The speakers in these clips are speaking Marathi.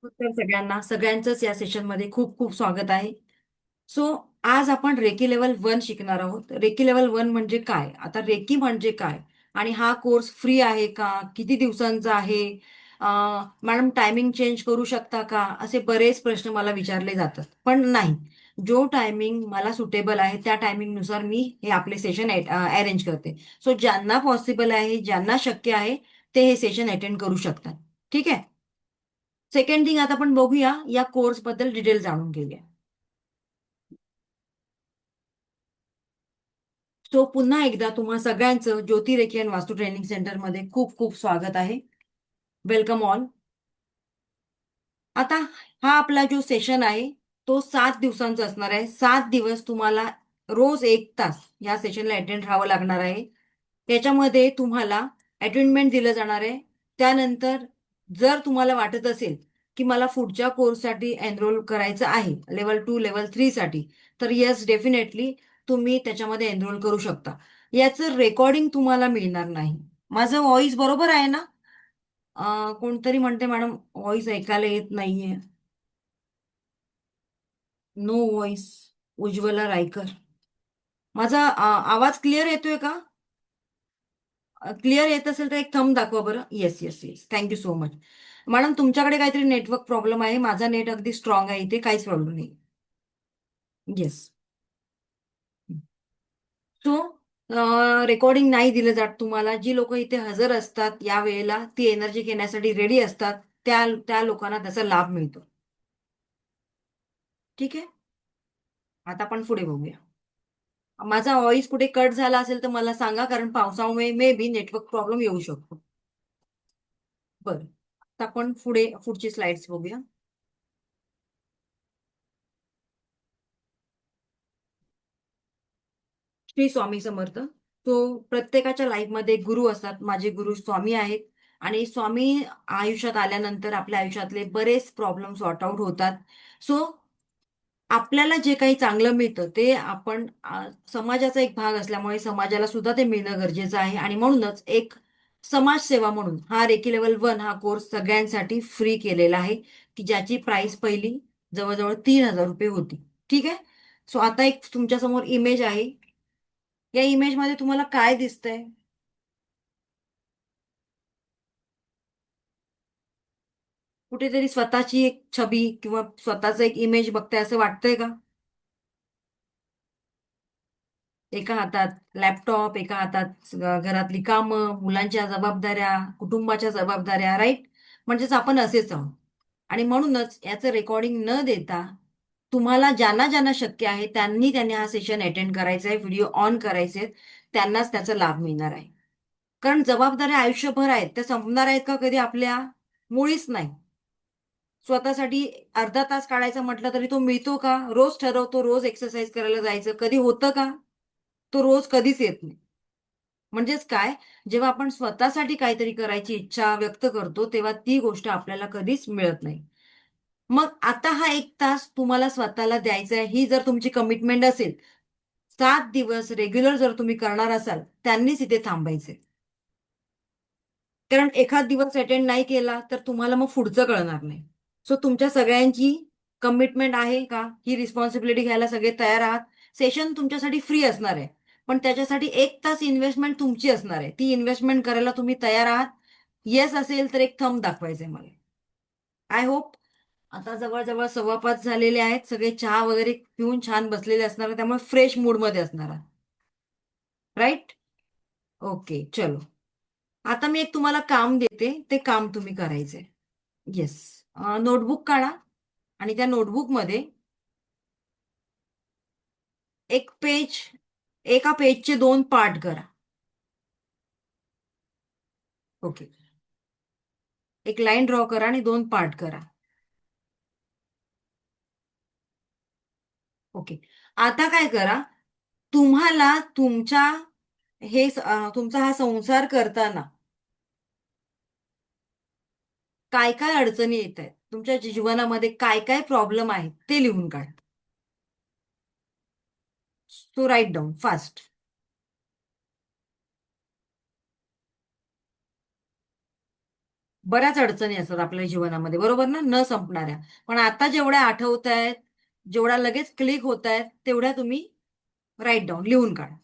तर सगळ्यांना सगळ्यांचंच या सेशनमध्ये खूप खूप स्वागत आहे. सो आज आपण रेकी लेवल 1 शिकणार आहोत. रेकी लेवल 1 म्हणजे काय? आता रेकी म्हणजे काय? आणि हा कोर्स फ्री आहे का? किती दिवसांचा आहे? मॅडम टायमिंग चेंज करू शकता का? असे बरेच प्रश्न मला विचारले जातात. पण नाही. जो टायमिंग मला सुटेबल आहे त्या टायमिंगनुसार मी हे आपले सेशन अरेंज करते. सो ज्यांना पॉसिबल आहे, ज्यांना शक्य आहे, ते हे सेशन अटेंड करू शकतात. ठीक आहे? सेकंड थिंग आता आपण बघूया या कोर्स बद्दल डिटेल जाणून घेऊया. सो पुन्हा एकदा तुम्हा सगळ्यांचं ज्योती रेखी आणि वास्तू ट्रेनिंग सेंटरमध्ये खूप खूप स्वागत आहे. Welcome all. आता हा आपला जो सेशन आहे तो 7 दिवसांचा असणार आहे. 7 दिवस तुम्हाला रोज 1 तास या सेशनला अटेंड राहावं लागणार आहे. याच्यामध्ये तुम्हाला अटेंडमेंट दिलं जाणार आहे. त्यानंतर जर तुम्हाला वाटत असेल की मला पुढच्या कोर्ससाठी एनरोल करायचं आहे लेवल 2 लेवल 3 साठी, तर येस डेफिनेटली तुम्ही त्याच्यामध्ये एनरोल करू शकता. याचं रेकॉर्डिंग तुम्हाला मिळणार नाही. माझं व्हॉइस बरोबर आहे ना? कोणतरी म्हणते मॅडम व्हॉइस ऐकायला येत नाहीये. No voice. उज्ज्वला रायकर. माझा आवाज क्लिअर येतोय का? क्लिअर येत असेल तर एक थंब दाखवा बरं. Yes yes yes, thank you so much. Madam तुमच्याकडे काहीतरी नेटवर्क प्रॉब्लेम आहे. माझा नेट अगदी स्ट्रॉंग आहे, इथे काहीच प्रॉब्लेम नाही. येस. सो रेकॉर्डिंग नाही दिलं जात तुम्हाला. जी लोक इथे हजर असतात या वेळेला, ती एनर्जी घेण्यासाठी रेडी असतात, त्या त्या लोकांना त्याचा लाभ मिळतो. ठीक आहे. आता आपण पुढे बघूया. माझा व्हॉइस कुठे कट झाला असेल तर मला सांगा, कारण पावसामुळे मे बी नेटवर्क प्रॉब्लेम येऊ शकतो. बरं. आता आपण पुढची स्लाइड्स बघूया. श्री स्वामी समर्थ. तो प्रत्येकाच्या लाईफमध्ये गुरु असतात. माझे गुरु स्वामी आहेत. आणि स्वामी आयुष्यात आल्यानंतर आपल्या आयुष्यातले बरेच प्रॉब्लेम सॉर्ट आउट होतात. सो आपल्याला जे काही चांगलं मिळतं ते आपण समाजाचा एक भाग असल्यामुळे समाजाला सुद्धा ते मिळणं गरजेचं आहे. आणि म्हणूनच एक समाजसेवा म्हणून हा रेकी लेवल 1 हा कोर्स सगळ्यांसाठी फ्री केलेला आहे, की ज्याची प्राइस पहिली जवळजवळ 3,000 रुपये होती. ठीक आहे. सो आता एक तुमच्यासमोर इमेज आहे. या इमेजमध्ये तुम्हाला काय दिसतंय? कुठेतरी स्वतःची एक छबी किंवा स्वतःचं एक इमेज बघताय असं वाटतंय का? एका हातात लॅपटॉप, एका हातात घरातली कामं, मुलांच्या जबाबदाऱ्या, कुटुंबाच्या जबाबदाऱ्या, राईट? म्हणजेच आपण असेच आहोत. आणि म्हणूनच याचं रेकॉर्डिंग न देता तुम्हाला ज्यांना ज्यांना शक्य आहे त्यांनी त्यांनी हा सेशन अटेंड करायचा आहे, व्हिडिओ ऑन करायचे आहेत, त्यांनाच त्याचा लाभ मिळणार आहे. कारण जबाबदाऱ्या आयुष्यभर आहेत, त्या संपणार आहेत का कधी आपल्या? मुळीच नाही. स्वतःसाठी अर्धा तास काढायचा म्हटलं तरी तो मिळतो का? रोज ठरवतो, रोज एक्सरसाइज करायला जायचं. कधी होतं का? तो रोज कधीच येत नाही. म्हणजेच काय, जेव्हा आपण स्वतःसाठी काहीतरी करायची इच्छा व्यक्त करतो, तेव्हा ती गोष्ट आपल्याला कधीच मिळत नाही. मग आता हा 1 तास तुम्हाला स्वतःला द्यायचा आहे, ही जर तुमची कमिटमेंट असेल, 7 दिवस रेग्युलर जर तुम्ही करणार असाल, त्यांनीच इथे थांबायचंय. कारण एखाद दिवस अटेंड नाही केला, तर तुम्हाला मग पुढचं कळणार नाही. सो तुमच्या सगळ्यांची कमिटमेंट आहे का? ही रिस्पॉन्सिबिलिटी घ्यायला सगळे तयार आहात? सेशन तुमच्यासाठी फ्री असणार आहे. पण त्याच्यासाठी 1 तास इन्व्हेस्टमेंट तुमची असणार आहे. ती इन्व्हेस्टमेंट करायला तुम्ही तयार आहात? येस असेल तर एक थंब दाखवायचंय मला. I hope. आता जवळजवळ 5:15 झालेले आहेत. सगळे चहा वगैरे पिऊन छान बसलेले असणार, त्यामुळे फ्रेश मूडमध्ये असणार. राईट? ओके, चलो. आता मी एक तुम्हाला काम देते, ते काम तुम्ही करायचंय. येस. नोटबुक काढा आणि त्या नोटबुकमध्ये एक पेज, एका पेजचे 2 पार्ट करा. ओके. एक लाईन ड्रॉ करा आणि 2 पार्ट करा. ओके. आता काय करा, तुम्हाला तुमचा हा संसार करताना काय काय अडचणी येत आहेत, तुमच्या जीवनामध्ये काय काय प्रॉब्लेम आहेत, ते लिहून काढा. So write down fast. बऱ्याच अडचणी असतात आपल्या जीवनामध्ये, बरोबर ना, न संपणाऱ्या. पण आता जेवढ्या आठवत आहेत, जेवढ्या लगेच क्लिक होत आहेत, तेवढ्या तुम्ही राईट डाऊन लिहून काढा.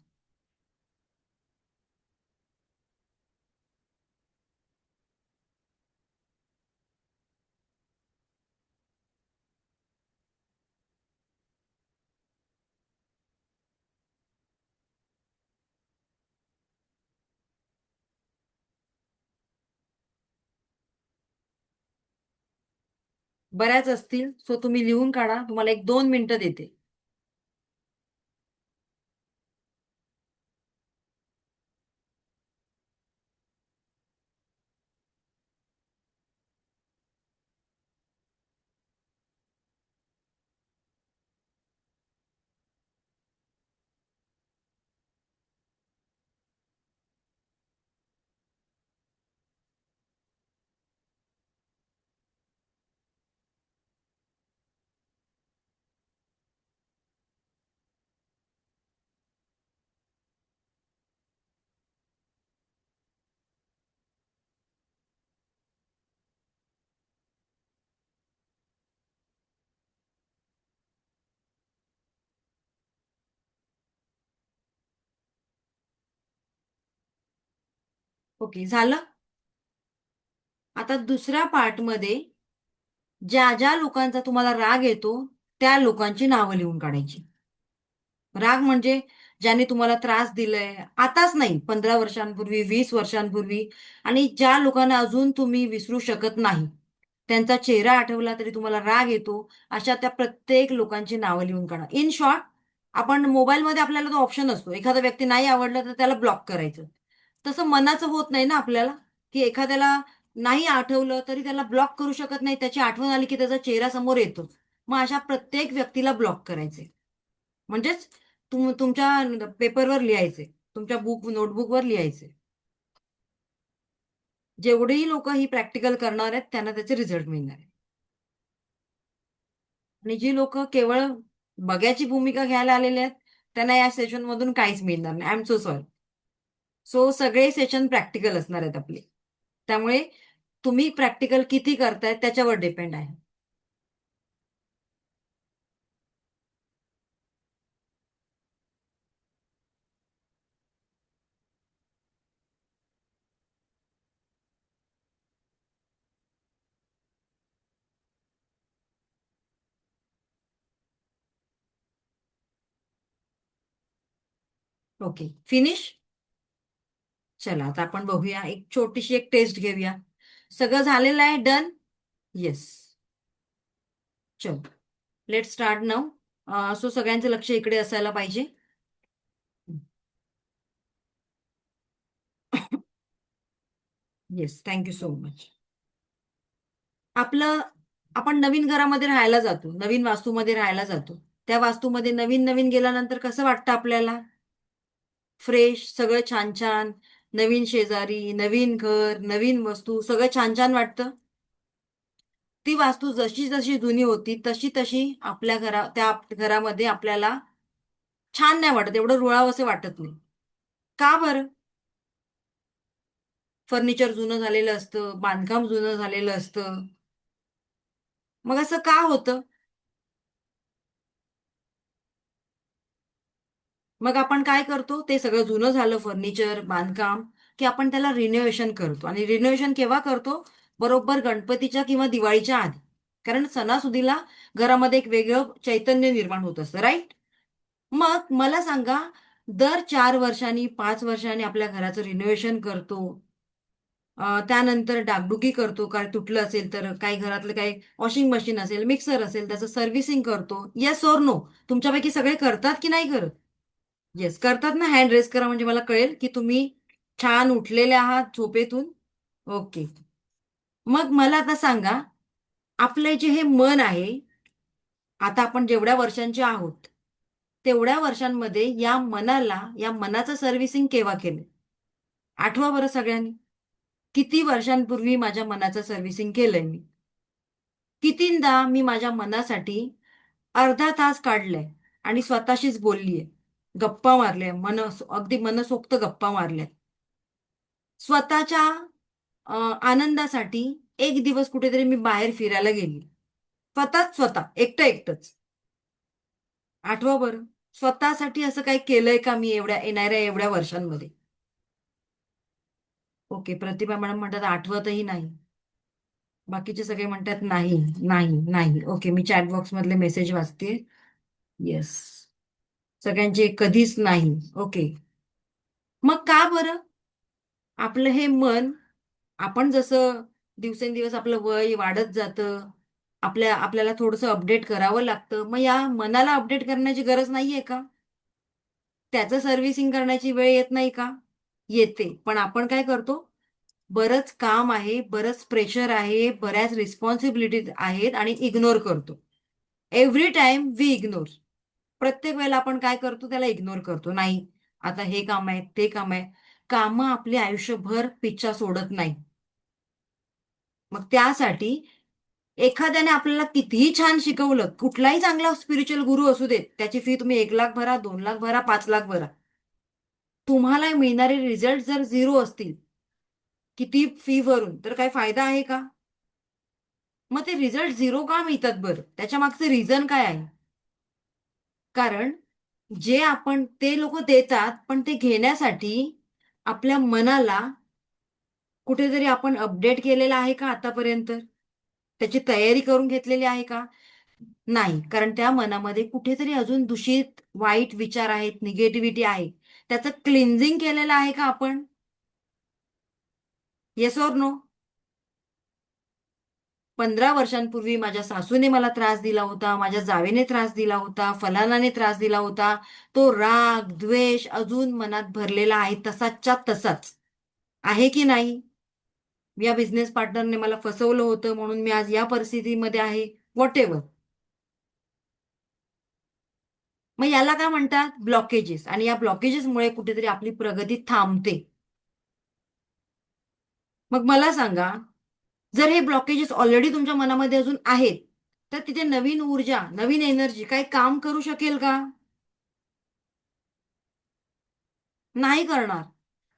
बऱ्याच असतील, सो तुम्ही लिहून काढा. तुम्हाला 1-2 मिनिटं देते. ओके, झालं. आता दुसऱ्या पार्टमध्ये ज्या ज्या लोकांचा तुम्हाला राग येतो, त्या लोकांची नावं लिहून काढायची. राग म्हणजे ज्यांनी तुम्हाला त्रास दिलाय, आताच नाही, 15 वर्षांपूर्वी, 20 वर्षांपूर्वी, आणि ज्या लोकांना अजून तुम्ही विसरू शकत नाही, त्यांचा चेहरा आठवला तरी तुम्हाला राग येतो, अशा त्या प्रत्येक लोकांची नावं लिहून काढा. इन शॉर्ट, आपण मोबाईलमध्ये आपल्याला तो ऑप्शन असतो, एखादा व्यक्ती नाही आवडला तर त्याला ब्लॉक करायचं. तसं मनाचं होत नाही ना आपल्याला, की एखाद्याला नाही आठवलं तरी त्याला ब्लॉक करू शकत नाही, त्याची आठवण आली की त्याचा चेहरा समोर येतोच. मग अशा प्रत्येक व्यक्तीला ब्लॉक करायचे. म्हणजेच तुमच्या पेपरवर लिहायचे, तुमच्या नोटबुकवर लिहायचे. जेवढेही लोक ही प्रॅक्टिकल करणार आहेत त्यांना त्याचे रिझल्ट मिळणार आहे. आणि जी लोक केवळ बघ्याची भूमिका घ्यायला आलेले आहेत, त्यांना या सेशन मधून काहीच मिळणार नाही. I am so sorry. So सगळे सेशन प्रॅक्टिकल असणार आहेत आपले. त्यामुळे तुम्ही प्रॅक्टिकल किती करताय त्याच्यावर डिपेंड आहे. Okay, finish. चला, आता आपण बघूया, एक छोटीशी एक टेस्ट घेऊया. सगळं झालेलं आहे, डन. येस. चल, लेट स्टार्ट नाऊ. सो सगळ्यांचं लक्ष इकडे असायला पाहिजे. Yes, thank you so much. आपलं आपण नवीन घरामध्ये राहायला जातो, नवीन वास्तूमध्ये राहायला जातो. त्या वास्तूमध्ये नवीन नवीन गेल्यानंतर कसं वाटतं आपल्याला? फ्रेश, सगळं छान छान, नवीन शेजारी, नवीन घर, नवीन वस्तू, सगळं छान छान वाटतं. ती वास्तू जशी जशी जुनी होती तशी तशी आपल्या त्या घरामध्ये आपल्याला छान नाही वाटत, एवढं रुळावंसं वाटत नाही. का बरं? फर्निचर जुनं झालेलं असतं, बांधकाम जुनं झालेलं असतं. मग असं का होतं? मग आपण काय करतो, ते सगळं जुनं झालं फर्निचर, बांधकाम, की आपण त्याला रिनोव्हेशन करतो. आणि रिनोव्हेशन केव्हा करतो? बरोबर गणपतीच्या किंवा दिवाळीच्या आधी. कारण सणासुदीला घरामध्ये एक वेगळं चैतन्य निर्माण होत असतं, राईट? मग मला सांगा, दर 4 वर्षांनी, 5 वर्षांनी आपल्या घराचं रिनोव्हेशन करतो. त्यानंतर डागडुगी करतो, काय तुटलं असेल तर, काही घरातलं काही वॉशिंग मशीन असेल, मिक्सर असेल, त्याचं सर्व्हिसिंग करतो. Yes or no? तुमच्यापैकी सगळे करतात की नाही करत? येस, करतात ना. हँड रेस करा म्हणजे मला कळेल की तुम्ही छान उठलेले आहात झोपेतून. ओके. मग मला आता सांगा, आपले जे हे मन आहे, आता आपण जेवढ्या वर्षांचे आहोत, तेवढ्या वर्षांमध्ये या मनाचं सर्व्हिसिंग केव्हा केलं? आठवा बरं सगळ्यांनी. किती वर्षांपूर्वी माझ्या मनाचं सर्व्हिसिंग केलंय मी? कितींदा मी माझ्या मनासाठी अर्धा तास काढलाय आणि स्वतःशीच बोललीय, गप्पा मारल्या, अगदी मनसोक्त गप्पा मारल्या स्वतःच्या. आनंदासाठी एक दिवस कुठेतरी मी बाहेर फिरायला गेली. स्वतः एकटं एकटंच. आठवा बरं. स्वतःसाठी असं काही केलंय का मी एवढ्या येणाऱ्या एवढ्या वर्षांमध्ये? ओके, प्रतिभा मॅडम म्हणतात आठवतही नाही. बाकीचे सगळे म्हणतात नाही, नाही, नाही. ओके, मी चॅट बॉक्स मधले मेसेज वाचते. येस. सगळ्यांचे कधीच नाही. ओके. मग का बरं? आपलं हे मन, आपण जसं दिवसेंदिवस आपलं वय वाढत जातं, आपल्याला थोडंसं अपडेट करावं लागतं. मग या मनाला अपडेट करण्याची गरज नाहीये का? त्याचं सर्व्हिसिंग करण्याची वेळ येत नाही का? येते. पण आपण काय करतो? बरंच काम आहे, बरंच प्रेशर आहे, बऱ्याच रिस्पॉन्सिबिलिटीज आहेत आणि इग्नोर करतो. Every time we ignore. प्रत्येक वेळेला आपण काय करतो? त्याला इग्नोर करतो. नाही, आता हे काम आहे, ते काम आहे. कामं आपले आयुष्यभर पिच्छा सोडत नाही. मग त्यासाठी एखाद्याने आपल्याला कितीही छान शिकवलं, कुठलाही चांगला स्पिरिच्युअल गुरु असू देत, त्याची फी तुम्ही 1 लाख भरा, 2 लाख भरा, 5 लाख भरा. तुम्हाला मिळणारे रिझल्ट जर झिरो असतील, किती फी भरून, तर काय फायदा आहे का? मग ते रिझल्ट झिरो का मिळतात बरं? त्याच्या मागचं रिझन काय आहे? कारण जे आपण ते लोक देतात, पण ते घेण्यासाठी आपल्या मनाला कुठेतरी आपण अपडेट केलेलं आहे का आतापर्यंत? त्याची तयारी करून घेतलेली आहे का? नाही. कारण त्या मनामध्ये कुठेतरी अजून दूषित, वाईट विचार आहेत, निगेटिव्हिटी आहे. त्याचं क्लिन्झिंग केलेलं आहे का आपण? Yes or no? 15 वर्षांपूर्वी माझ्या सासूने मला त्रास दिला होता, माझ्या जावेने त्रास दिला होता, फलानाने त्रास दिला होता. तो राग, द्वेष अजून मनात भरलेला आहे, तसाच्या तसाच. आहे की नाही? या बिझनेस पार्टनरने मला फसवलं होतं म्हणून मी आज या परिस्थितीमध्ये आहे. What ever. मग याला काय म्हणतात? ब्लॉकेजेस. आणि या ब्लॉकेजेसमुळे कुठेतरी आपली प्रगती थांबते. मग मला सांगा, जर हे ब्लॉकेजेस ऑलरेडी तुमच्या मनामध्ये अजून आहेत, तर तिथे नवीन ऊर्जा, नवीन एनर्जी काही काम करू शकेल का? नाही करणार.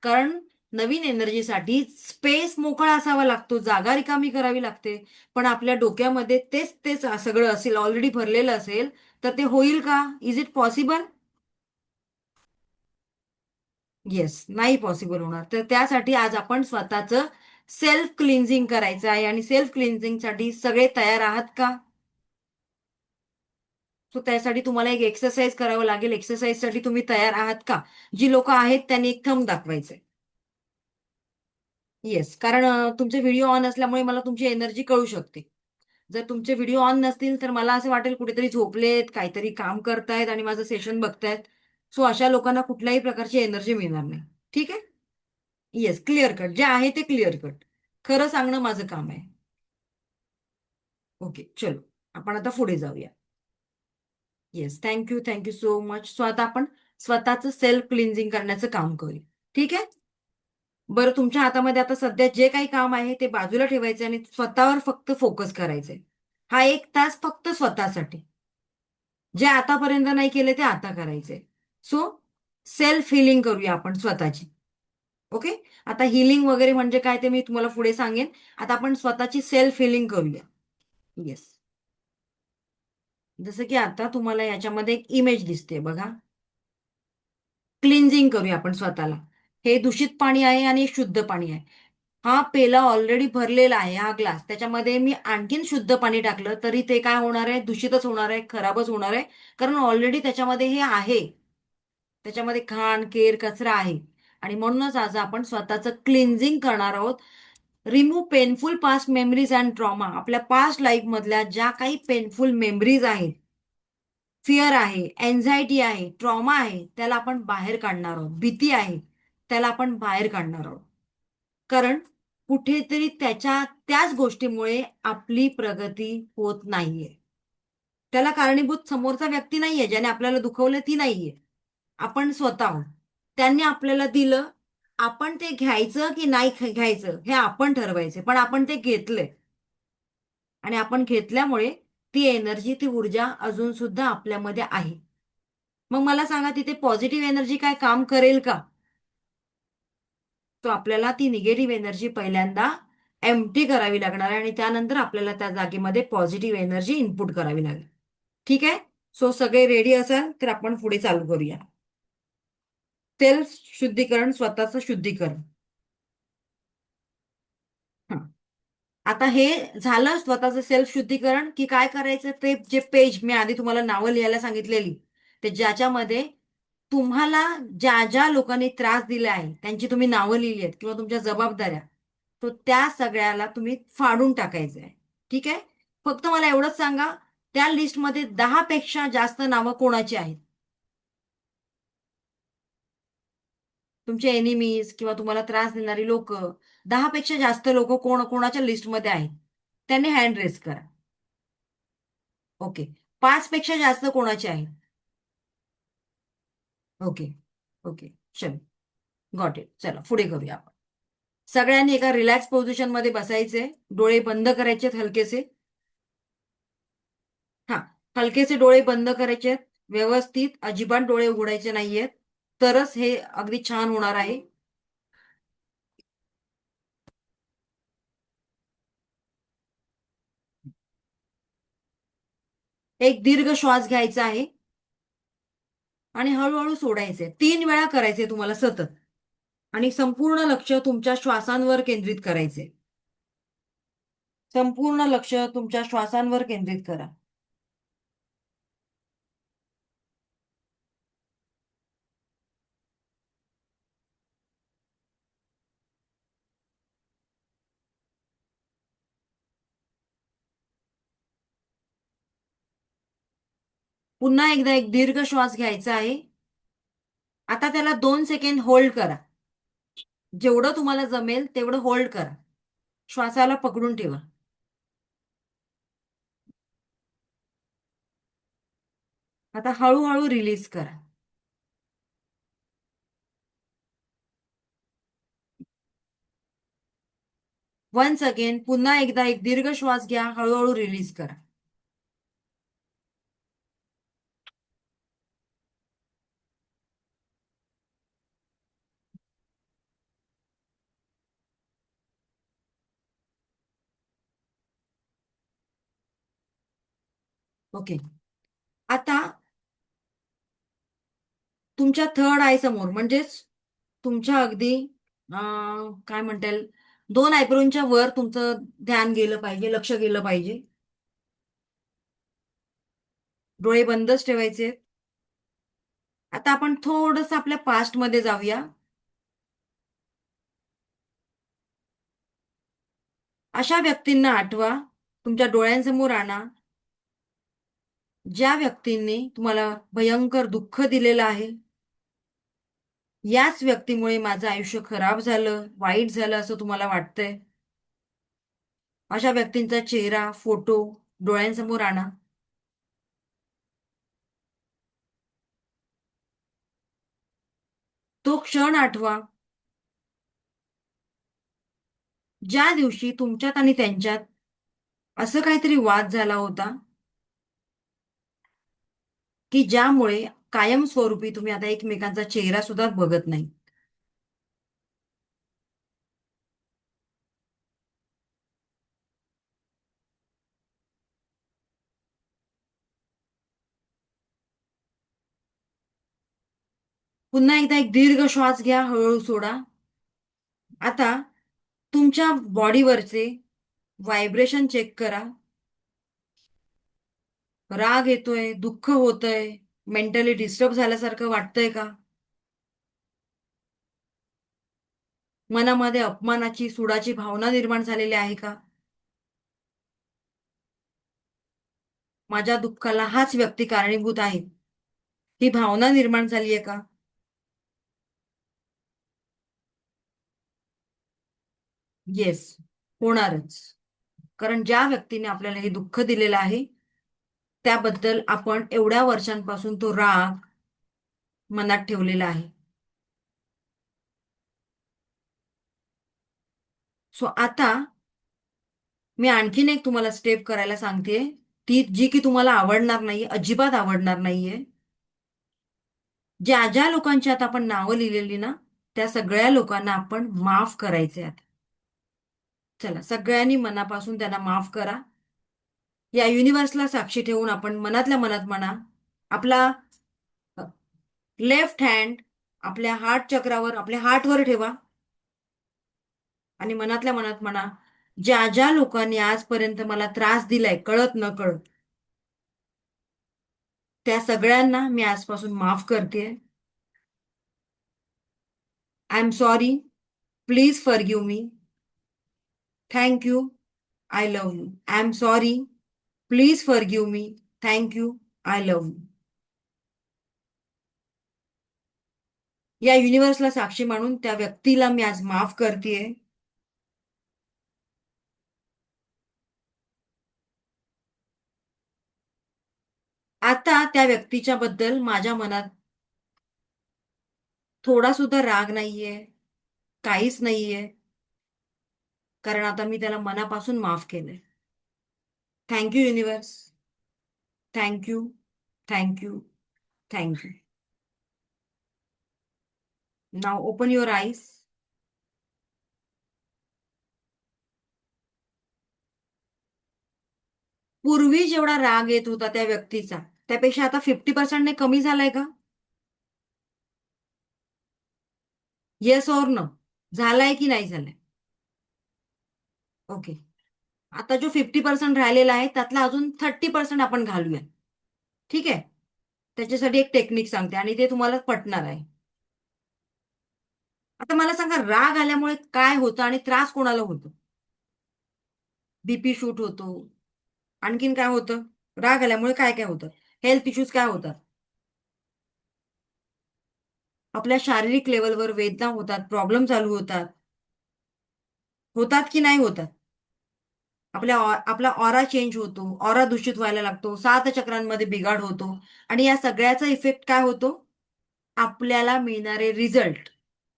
कारण नवीन एनर्जीसाठी स्पेस मोकळा असावा लागतो, जागा रिकामी करावी लागते. पण आपल्या डोक्यामध्ये तेच तेच सगळं असेल, ऑलरेडी भरलेलं असेल, तर ते होईल का? Is it possible? येस, नाही पॉसिबल होणार. तर त्यासाठी आज आपण स्वतःचं सेल्फ क्लिन्झिंग करायचं आहे आणि सेल्फ क्लिन्झिंगसाठी सगळे तयार आहात का? सो त्यासाठी तुम्हाला एक एक्सरसाइज करावं लागेल. एक्सरसाइजसाठी तुम्ही तयार आहात का? जी लोक आहेत त्यांनी एक थंब दाखवायचंय. येस, कारण तुमचे व्हिडिओ ऑन असल्यामुळे मला तुमची एनर्जी कळू शकते. जर तुमचे व्हिडिओ ऑन नसतील तर मला असं वाटेल कुठेतरी झोपलेत, काहीतरी काम करतायत आणि माझं सेशन बघतायत. सो अशा लोकांना कुठल्याही प्रकारची एनर्जी मिळणार नाही. ठीक आहे? Yes, clear cut. जे आहे ते क्लिअर कट. खरं सांगणं माझं काम आहे. ओके, चलो. आपण आता पुढे जाऊया. Yes, thank you, thank you so much. So आता आपण स्वतःचं सेल्फ क्लिन्झिंग करण्याचं काम करूया. ठीक आहे? बरं, तुमच्या हातामध्ये आता सध्या जे काही काम आहे ते बाजूला ठेवायचे आणि स्वतःवर फक्त फोकस करायचंय. हा 1 तास फक्त स्वतःसाठी. जे आतापर्यंत नाही केले ते आता करायचंय. सो सेल्फ हिलिंग करूया आपण स्वतःची. ओके. आता हिलिंग वगैरे म्हणजे काय ते मी तुम्हाला पुढे सांगेन. आता आपण स्वतःची सेल्फ हिलिंग करूया. येस. जसं की आता तुम्हाला याच्यामध्ये एक इमेज दिसते बघा. क्लिन्झिंग करूया आपण स्वतःला. हे दूषित पाणी आहे आणि हे शुद्ध पाणी आहे. हा पेला ऑलरेडी भरलेला आहे, हा ग्लास. त्याच्यामध्ये मी आणखीन शुद्ध पाणी टाकलं तरी ते काय होणार आहे? दूषितच होणार आहे, खराबच होणार आहे. कारण ऑलरेडी त्याच्यामध्ये हे आहे. त्याच्यामध्ये घाण, केर, कचरा आहे. आणि म्हणूनच आज आपण स्वतःचं क्लिन्झिंग करणार आहोत. Remove painful past memories and trauma. आपल्या पास्ट लाईफ मधल्या ज्या काही पेनफुल मेमरीज आहेत, फिअर आहे, एन्झायटी आहे, ट्रॉमा आहे, त्याला आपण बाहेर काढणार आहोत. भीती आहे, त्याला आपण बाहेर काढणार आहोत. कारण कुठेतरी त्याच गोष्टीमुळे आपली प्रगती होत नाहीये. त्याला कारणीभूत समोरचा व्यक्ती नाहीये, ज्याने आपल्याला दुखवलं ती नाहीये. आपण स्वतः आहोत. त्यांनी आपल्याला दिलं, आपण ते घ्यायचं की नाही घ्यायचं हे आपण ठरवायचे. पण आपण ते घेतलंय आणि आपण घेतल्यामुळे ती एनर्जी, ती ऊर्जा अजून सुद्धा आपल्यामध्ये आहे. मग मला सांगा, तिथे पॉझिटिव्ह एनर्जी काय काम करेल का? तो आपल्याला ती निगेटिव्ह एनर्जी पहिल्यांदा एम्प्टी करावी लागणार आहे आणि त्यानंतर आपल्याला त्या जागेमध्ये पॉझिटिव्ह एनर्जी इनपुट करावी लागेल. ठीक आहे. सो सगळे रेडी असाल तर आपण पुढे चालू करूया. सेल्फ शुद्धीकरण, स्वतःचं शुद्धीकरण. हं. आता हे झालं स्वतःचं सेल्फ शुद्धीकरण, की काय करायचं, ते जे पेज मी आधी तुम्हाला नावं लिहायला सांगितलेली, ते ज्याच्यामध्ये तुम्हाला ज्या ज्या लोकांनी त्रास दिला आहे त्यांची तुम्ही नावं लिहिली आहेत किंवा तुमच्या जबाबदाऱ्या, तो त्या सगळ्याला तुम्ही फाडून टाकायचं आहे. ठीक आहे. फक्त मला एवढंच सांगा, त्या लिस्टमध्ये 10 पेक्षा जास्त नावं कोणाची आहेत? तुमचे एनिमीज किंवा तुम्हाला त्रास देणारी लोक, 10 पेक्षा जास्त लोक कोणाच्या लिस्टमध्ये आहेत? त्यांनी हँड रेस करा. ओके. 5 पेक्षा जास्त कोणाचे आहेत? ओके. ओके. चल. Got it. चला पुढे करूया आपण. सगळ्यांनी एका रिलॅक्स पोझिशन मध्ये बसायचे, डोळे बंद करायचे हलकेसे. हा. हलकेसे डोळे बंद करायचे, व्यवस्थित अजिबात डोळे उघडायचे नाहीयेत, तरच हे अगदी छान होणार आहे. एक दीर्घ श्वास घ्यायचा आहे आणि हळूहळू सोडायचे. 3 वेळा करायचे तुम्हाला सतत. आणि संपूर्ण लक्ष तुमच्या श्वासांवर केंद्रित करायचे. संपूर्ण लक्ष तुमच्या श्वासांवर केंद्रित करा. पुन्हा एकदा एक दीर्घ श्वास घ्यायचा आहे. आता त्याला 2 सेकंड होल्ड करा. जेवढं तुम्हाला जमेल तेवढं होल्ड करा. श्वासाला पकडून ठेवा. आता हळूहळू रिलीज करा. 1 सेकंड पुन्हा एकदा एक दीर्घ श्वास घ्या, हळूहळू रिलीज करा. ओके. आता तुमच्या थर्ड आय समोर, म्हणजेच तुमच्या अगदी काय म्हणता येईल, 2 आयब्रोच्या वर तुमचं ध्यान गेलं पाहिजे, लक्ष गेलं पाहिजे. डोळे बंदच ठेवायचे. आता आपण थोडस आपल्या पास्ट मध्ये जाऊया. अशा व्यक्तींना आठवा, तुमच्या डोळ्यांसमोर आणा, ज्या व्यक्तींनी तुम्हाला भयंकर दुःख दिलेलं आहे. याच व्यक्तीमुळे माझं आयुष्य खराब झालं, वाईट झालं असं तुम्हाला वाटतंय. अशा व्यक्तींचा चेहरा, फोटो डोळ्यांसमोर आणा. तो क्षण आठवा, ज्या दिवशी तुमच्यात आणि त्यांच्यात असं काहीतरी वाद झाला होता, की ज्यामुळे कायमस्वरूपी तुम्ही आता एकमेकांचा चेहरा सुद्धा बघत नाही. पुन्हा एकदा एक दीर्घ श्वास घ्या, हळूहळू सोडा. आता तुमच्या बॉडीवरचे व्हायब्रेशन चेक करा. राग येतोय, दुःख होतंय, मेंटली डिस्टर्ब झाल्यासारखं वाटतंय का? मनामध्ये अपमानाची, सुडाची भावना निर्माण झालेली आहे का? माझ्या दुःखाला हाच व्यक्ती कारणीभूत आहे, ही भावना निर्माण झाली आहे का? येस, होणारच. कारण ज्या व्यक्तीने आपल्याला हे दुःख दिलेलं आहे, त्याबद्दल आपण एवढ्या वर्षांपासून तो राग मनात ठेवलेला आहे. सो आता मी आणखीन एक तुम्हाला स्टेप करायला सांगते, ती जी की तुम्हाला आवडणार नाही, अजिबात आवडणार नाहीये. ज्या ज्या लोकांची आता आपण नावं लिहिलेली ना, त्या सगळ्या लोकांना आपण माफ करायचे आता. चला, सगळ्यांनी मनापासून त्यांना माफ करा. या युनिव्हर्सला साक्षी ठेवून आपण मनातल्या मनात म्हणा, आपला लेफ्ट हँड आपल्या हार्ट चक्रावर, आपल्या हार्टवर ठेवा आणि मनातल्या मनात म्हणा, ज्या ज्या लोकांनी आजपर्यंत मला त्रास दिलाय कळत न कळत, त्या सगळ्यांना मी आजपासून माफ करते. I am sorry. Please forgive me. Thank you. I love you. I am sorry. Please forgive me. Thank you. I love you. या युनिव्हर्सला साक्षी मानून त्या व्यक्तीला मी आज माफ करतेय. आता त्या व्यक्तीच्या बद्दल माझ्या मनात थोडा सुद्धा राग नाहीये, काहीच नाहीये, कारण आता मी त्याला मनापासून माफ केलंय. Thank you universe. Thank you. Thank you. Thank you. Now open your eyes. पूर्वी जेवढा राग येत होता त्या व्यक्तीचा, त्यापेक्षा आता 50% कमी झालाय का? Yes or no? झालाय की नाही झालाय? ओके. आता जो 50% राहिलेला आहे त्यातला अजून 30% आपण घालूया. ठीक आहे. त्याच्यासाठी एक टेक्निक सांगते आणि ते तुम्हाला पटणार आहे. आता मला सांगा, राग आल्यामुळे काय होतं आणि त्रास कोणाला होतो? बीपी शूट होतो. आणखीन काय होतं? राग आल्यामुळे काय काय होतं? हेल्थ इश्यूज काय होतात? आपल्या शारीरिक लेवलवर वेदना होतात, प्रॉब्लेम चालू होतात. होतात की नाही होतात? आपला ऑरा चेंज होतो, ऑरा दूषित व्हायला लागतो, 7 चक्रांमध्ये बिघाड होतो. आणि या सगळ्याचा इफेक्ट काय होतो? आपल्याला मिळणारे रिझल्ट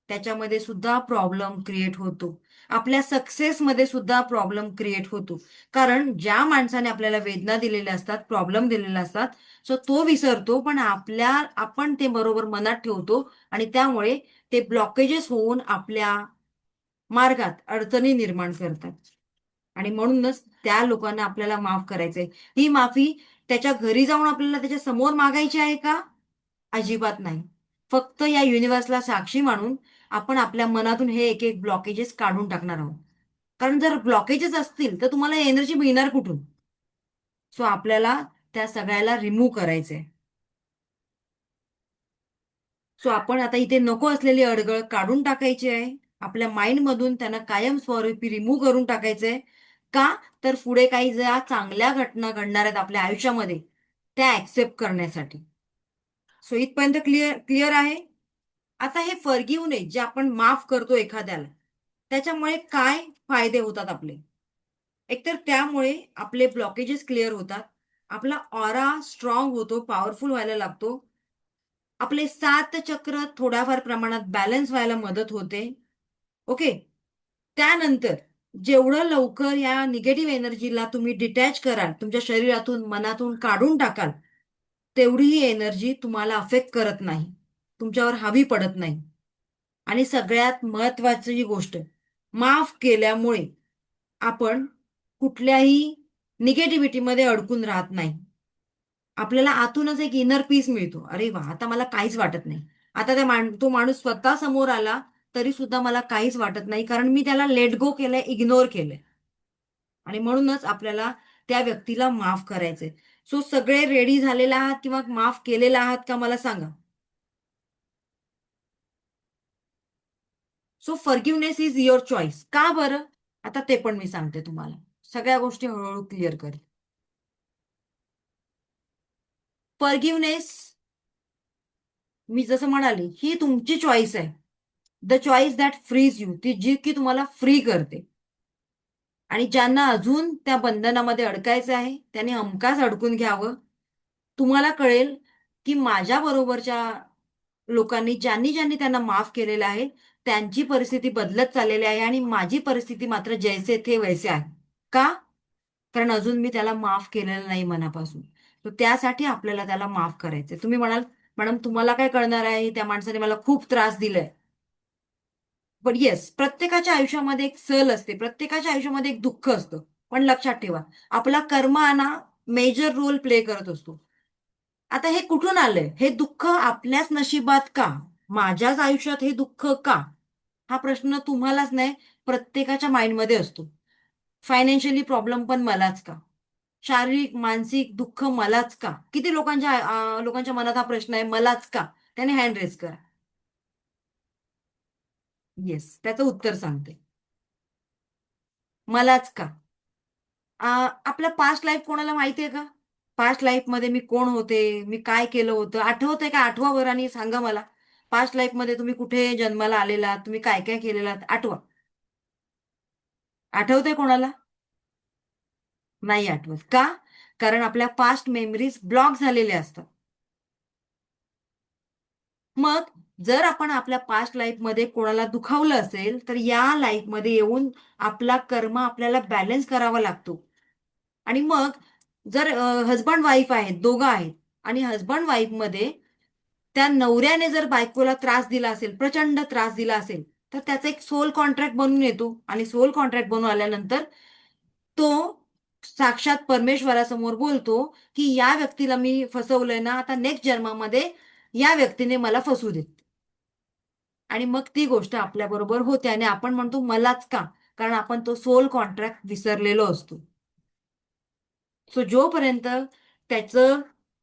त्याच्यामध्ये सुद्धा प्रॉब्लेम क्रिएट होतो. आपल्या सक्सेसमध्ये सुद्धा प्रॉब्लेम क्रिएट होतो. कारण ज्या माणसाने आपल्याला वेदना दिलेल्या असतात, प्रॉब्लेम दिलेले असतात, सो तो विसरतो, पण आपण ते बरोबर मनात ठेवतो आणि त्यामुळे ते ब्लॉकेजेस होऊन आपल्या मार्गात अडचणी निर्माण करतात. आणि म्हणूनच त्या लोकांना आपल्याला माफ करायचंय. ही माफी त्याच्या घरी जाऊन आपल्याला त्याच्या समोर मागायची आहे का? अजिबात नाही. फक्त या युनिव्हर्सला साक्षी मानून आपण आपल्या मनातून हे एक एक ब्लॉकेजेस काढून टाकणार आहोत. कारण जर ब्लॉकेजेस असतील तर तुम्हाला एनर्जी मिळणार कुठून? सो आपल्याला त्या सगळ्याला रिमूव्ह करायचंय. सो आपण आता इथे नको असलेली अडगळ काढून टाकायची आहे. आपल्या माइंडमधून त्यांना कायमस्वरूपी रिमूव्ह करून टाकायचंय. का? तर पुढे काही ज्या चांगल्या घटना घडणार आहेत आपल्या आयुष्यामध्ये, त्या ऍक्सेप्ट करण्यासाठी. सो इथपर्यंत क्लिअर क्लिअर आहे? आता हे फॉरगिव्हनेस जे आपण माफ करतो एखाद्याला, त्याच्यामुळे काय फायदे होतात आपले? एकतर त्यामुळे आपले ब्लॉकेजेस क्लिअर होतात. आपला ऑरा स्ट्रॉंग होतो, पॉवरफुल व्हायला लागतो. आपले 7 चक्र थोड्याफार प्रमाणात बॅलन्स व्हायला मदत होते. ओके. त्यानंतर जेवढं लवकर या निगेटिव्ह एनर्जीला तुम्ही डिटॅच कराल, तुमच्या शरीरातून, मनातून काढून टाकाल, तेवढी ही एनर्जी तुम्हाला अफेक्ट करत नाही, तुमच्यावर हावी पडत नाही. आणि सगळ्यात महत्वाची गोष्ट, माफ केल्यामुळे आपण कुठल्याही निगेटिव्हिटीमध्ये अडकून राहत नाही. आपल्याला आतूनच एक इनर पीस मिळतो. अरे वा, आता मला काहीच वाटत नाही. आता तो माणूस स्वतः समोर आला तरी सुद्धा मला काहीच वाटत नाही, कारण मी त्याला लेट गो केलंय, इग्नोर केलंय. आणि म्हणूनच आपल्याला त्या व्यक्तीला माफ करायचंय. सो सगळे रेडी झालेले आहात किंवा माफ केलेले आहात का मला सांगा? So forgiveness is your choice. का बरं? आता ते पण मी सांगते तुम्हाला. सगळ्या गोष्टी हळूहळू क्लिअर करेल. फॉरगिव्हनेस, मी जसं म्हणाले, ही तुमची चॉईस आहे. The choice that frees you, ती जी की तुम्हाला फ्री करते. आणि ज्यांना अजून त्या बंधनामध्ये अडकायचं आहे त्यांनी हमखास अडकून घ्यावं. तुम्हाला कळेल की माझ्या बरोबरच्या लोकांनी, ज्यांनी ज्यांनी त्यांना माफ केलेलं आहे, त्यांची परिस्थिती बदलत चाललेली आहे आणि माझी परिस्थिती मात्र जैसे थे वैसे आहे. का? कारण अजून मी त्याला माफ केलेलं नाही मनापासून. तर त्यासाठी आपल्याला त्याला माफ करायचंय. तुम्ही म्हणाल, मॅडम तुम्हाला काय कळणार आहे, त्या माणसाने मला खूप त्रास दिलाय. पण येस, प्रत्येकाच्या आयुष्यामध्ये एक सल असते, प्रत्येकाच्या आयुष्यामध्ये एक दुःख असतं. पण लक्षात ठेवा, आपला कर्म हा ना मेजर रोल प्ले करत असतो. आता हे कुठून आलंय? हे दुःख आपल्याच नशिबात का? माझ्याच आयुष्यात हे दुःख का? हा प्रश्न तुम्हालाच नाही, प्रत्येकाच्या माइंडमध्ये असतो. फायनान्शियली प्रॉब्लेम पण मलाच का? शारीरिक मानसिक दुःख मलाच का? किती लोकांच्या मनात हा प्रश्न आहे, मलाच का? त्याने हँड रेज करा. येस, त्याचं उत्तर सांगते. मलाच का? आपलं पास्ट लाईफ कोणाला माहितीये का? पास्ट लाईफ मध्ये मी कोण होते, मी काय केलं होतं, आठवतंय का? आठवा बरं आणि सांगा मला. पास्ट लाईफ मध्ये तुम्ही कुठे जन्माला आलेला, तुम्ही काय काय केलेला, आठवा. आठवतंय कोणाला? नाही आठवत का? कारण आपल्या पास्ट मेमरीज ब्लॉक झालेल्या असतात. मग जर आपण आपल्या पास्ट लाईफमध्ये कोणाला दुखावलं असेल, तर या लाईफमध्ये येऊन आपला कर्म आपल्याला बॅलन्स करावा लागतो. आणि मग जर हजबंड वाईफ आहेत, दोघं आहेत, आणि हजबंड वाईफ मध्ये त्या नवऱ्याने जर बायकोला त्रास दिला असेल, प्रचंड त्रास दिला असेल, तर त्याचा एक सोल कॉन्ट्रॅक्ट बनून येतो. आणि सोल कॉन्ट्रॅक्ट बनून आल्यानंतर तो साक्षात परमेश्वरासमोर बोलतो की या व्यक्तीला मी फसवलंय ना, आता नेक्स्ट जन्मामध्ये या व्यक्तीने मला फसू देत. आणि मग ती गोष्ट आपल्याबरोबर होते आणि आपण म्हणतो मलाच का? कारण आपण तो सोल कॉन्ट्रॅक्ट विसरलेलो असतो. सो जोपर्यंत त्याचं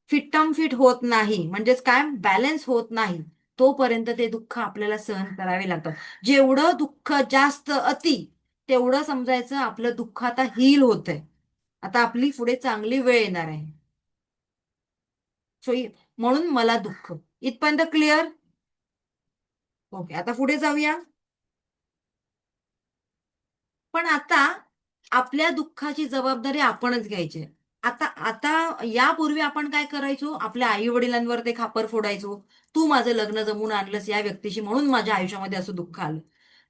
फिट्टम फिट होत नाही, म्हणजेच काय, बॅलन्स होत नाही, तोपर्यंत ते दुःख आपल्याला सहन करावे लागतं. जेवढं दुःख जास्त अति, तेवढं समजायचं आपलं दुःख आता हील होतंय. आता आपली पुढे चांगली वेळ येणार आहे. सो म्हणून मला दुःख. इथपर्यंत क्लिअर? ओके, आता पुढे जाऊया. पण आता आपल्या दुःखाची जबाबदारी आपणच घ्यायची आहे. आता आता यापूर्वी आपण काय करायचो? आपल्या आई वडिलांवर ते खापर फोडायचो. तू माझं लग्न जमवून आणलंस या व्यक्तीशी, म्हणून माझ्या आयुष्यामध्ये असं दुःख आलं.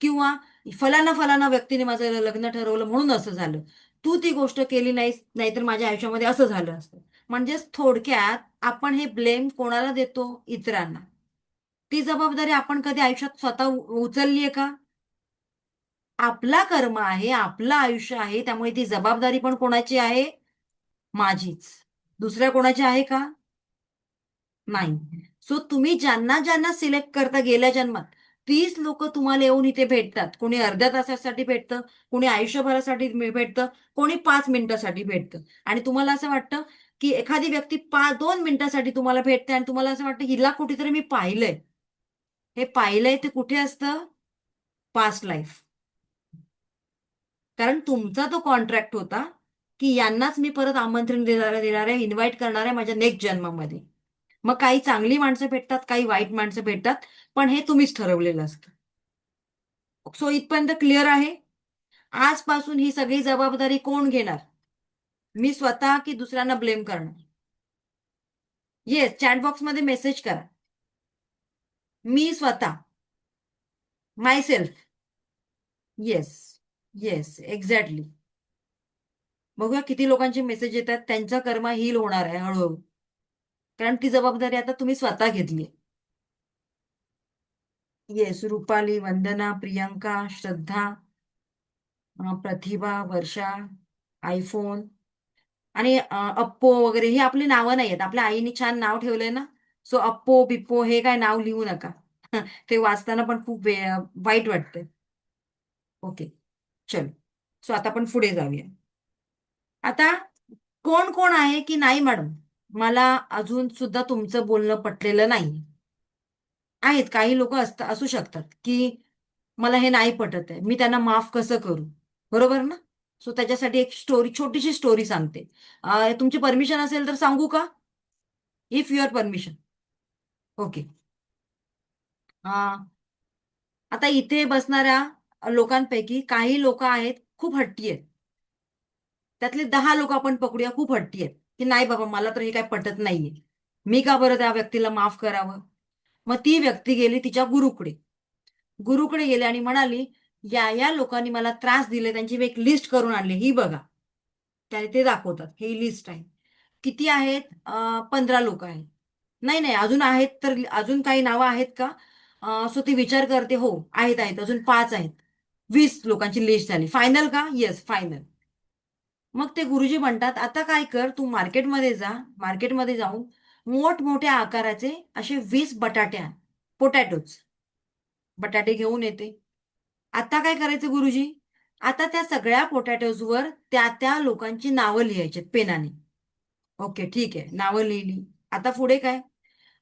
किंवा फलाना फलाना व्यक्तीने माझं लग्न ठरवलं म्हणून असं झालं. तू ती गोष्ट केली नाहीस, नाहीतर माझ्या आयुष्यामध्ये असं झालं असतं. म्हणजेच थोडक्यात आपण हे ब्लेम कोणाला देतो? इतरांना. ती जबाबदारी आपण कधी आयुष्यात स्वतः उचललीये का? आपला कर्म आहे, आपलं आयुष्य आहे, त्यामुळे ती जबाबदारी पण कोणाची आहे? माझीच. दुसऱ्या कोणाची आहे का? नाही. सो तुम्ही ज्यांना ज्यांना सिलेक्ट करता गेल्या जन्मात, तीच लोक तुम्हाला येऊन इथे भेटतात. कोणी अर्ध्या तासासाठी भेटतं, कोणी आयुष्यभरासाठी भेटतं, कोणी 5 मिनिटासाठी भेटतं. आणि तुम्हाला असं वाटतं की एखादी व्यक्ती 2 मिनिटासाठी तुम्हाला भेटते आणि तुम्हाला असं वाटतं हिला कुठेतरी मी पाहिलंय. हे पाहिलंय ते कुठे असतं? Past life. कारण तुमचा तो कॉन्ट्रॅक्ट होता की यांनाच मी परत आमंत्रण देणार आहे, इन्व्हाइट करणार आहे माझ्या नेक्स्ट जन्मामध्ये. मग काही चांगली माणसं भेटतात, काही वाईट माणसं भेटतात, पण हे तुम्हीच ठरवलेलं असतं. सो इथपर्यंत क्लिअर आहे? आजपासून ही सगळी जबाबदारी कोण घेणार? मी स्वतः की दुसऱ्यांना ब्लेम करणार? येस, चॅट बॉक्समध्ये मेसेज करा. मी स्वतः. माय सेल्फ. येस. Yes, exactly. बघूया किती लोकांचे मेसेज येतात, त्यांचा कर्म हील होणार आहे हळूहळू. कारण ती जबाबदारी आता तुम्ही स्वतः घेतली. येस, रुपाली, वंदना, प्रियंका, श्रद्धा, प्रतिभा, वर्षा, आयफोन आणि अप्पो वगैरे ही आपली नावं नाही आहेत. आपल्या आईने छान नाव ठेवलंय ना. सो अप्पो बिप्पो हे काय नाव लिहू नका. ते वाचताना पण खूप वाईट वाटतंय. ओके, चल. सो आता आपण पुढे जाऊया. आता कोण कोण आहे की नाही मॅडम, मला अजून सुद्धा तुमचं बोलणं पटलेलं नाही. आहेत काही लोक असू शकतात की मला हे नाही पटत आहे, मी त्यांना माफ कसं करू? बरोबर ना? सो त्याच्यासाठी एक स्टोरी, छोटीशी स्टोरी सांगते. तुमची परमिशन असेल तर सांगू का? If your permission. ओके. आता इथे बसणाऱ्या लोकांपैकी काही लोक आहेत खूप हट्टी आहेत. त्यातले 10 लोक आपण पकडूया खूप हट्टी आहेत की नाही बाबा मला तर हे काय पटत नाहीये, मी का बरं त्या व्यक्तीला माफ करावं? मग ती व्यक्ती गेली तिच्या गुरुकडे. गुरुकडे गेले आणि म्हणाली, या या लोकांनी मला त्रास दिले, त्यांची मी एक लिस्ट करून आणली, ही बघा. त्याने ते दाखवतात, ही लिस्ट आहे. किती आहेत? 15 लोक आहेत. नाही नाही, अजून आहेत तर अजून काही नावं आहेत का? सो ती विचार करते, हो आहेत आहेत, अजून 5 आहेत. 20 लोकांची लिस्ट झाली. फायनल का? Yes, final. मग ते गुरुजी म्हणतात, आता काय कर, तू मार्केटमध्ये जा. मार्केटमध्ये जाऊन मोठमोठ्या आकाराचे असे 20 बटाटे आण. पोटॅटोज, बटाटे घेऊन येते. आता काय करायचं गुरुजी? आता त्या सगळ्या पोटॅटोजवर त्या त्या लोकांची नावं लिहायची पेनाने. ओके, ठीक आहे, नावं लिहिली. आता पुढे काय?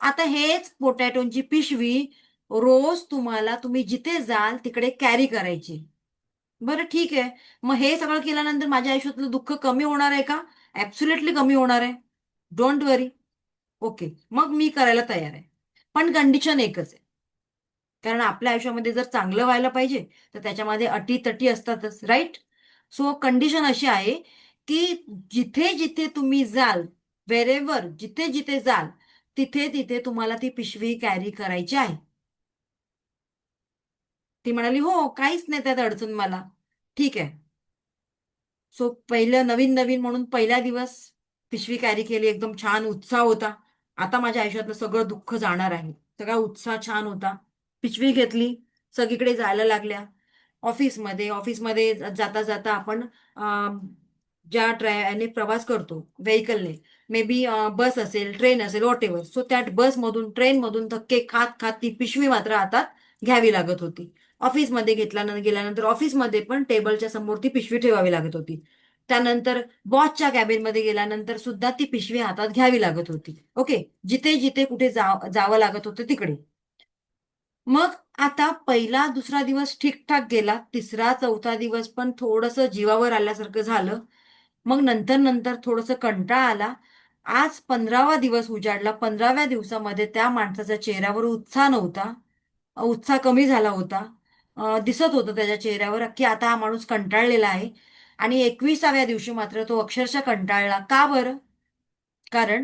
आता हेच पोटॅटोची पिशवी रोज तुम्हाला, तुम्ही जिथे जाल तिकडे कॅरी करायची. बरं, ठीक आहे. मग हे सगळं केल्यानंतर माझ्या आयुष्यातलं दुःख कमी होणार आहे का? ऍब्सुलेटली कमी होणार आहे. Don't worry. ओके, मग मी करायला तयार आहे. पण कंडिशन एकच आहे. कारण आपल्या आयुष्यामध्ये जर चांगलं व्हायला पाहिजे तर त्याच्यामध्ये अटी-तटी असतातच, राईट? सो कंडिशन अशी आहे की जिथे जिथे तुम्ही जाल, वेरेवर, जिथे जिथे जाल, तिथे तिथे तुम्हाला ती पिशवी कॅरी करायची आहे. ती म्हणाली, हो काहीच नाही त्यात अडचण मला. ठीक आहे. सो पहिलं नवीन नवीन म्हणून पहिला दिवस पिशवी कॅरी केली, एकदम छान उत्साह होता. आता माझ्या आयुष्यातलं सगळं दुःख जाणार आहे. सगळा उत्साह छान होता. पिशवी घेतली, सगळीकडे जायला लागल्या. ऑफिसमध्ये जाता जाता आपण ज्या याने प्रवास करतो, व्हेकलने, मे बी बस असेल, ट्रेन असेल, वॉट एव्हर. सो त्या बसमधून, ट्रेनमधून धक्के खात खात ती पिशवी मात्र हातात घ्यावी लागत होती. ऑफिसमध्ये गेल्यानंतर ऑफिसमध्ये पण टेबलच्या समोर ती पिशवी ठेवावी लागत होती. त्यानंतर बॉसच्या कॅबिनमध्ये गेल्यानंतर सुद्धा ती पिशवी हातात घ्यावी लागत होती. ओके, जिथे जिथे कुठे जावं लागत होतं तिकडे. मग आता पहिला दुसरा दिवस ठीकठाक गेला. तिसरा चौथा दिवस पण थोडंसं जीवावर आल्यासारखं झालं. मग नंतर नंतर थोडंसं कंटाळा आला. आज 15वा दिवस उजाडला. 15व्या दिवसामध्ये त्या माणसाच्या चेहऱ्यावर उत्साह नव्हता. उत्साह कमी झाला होता. दिसत होतं त्याच्या चेहऱ्यावर की आता हा माणूस कंटाळलेला आहे. आणि 21व्या दिवशी मात्र तो अक्षरशः कंटाळला. का बरं? कारण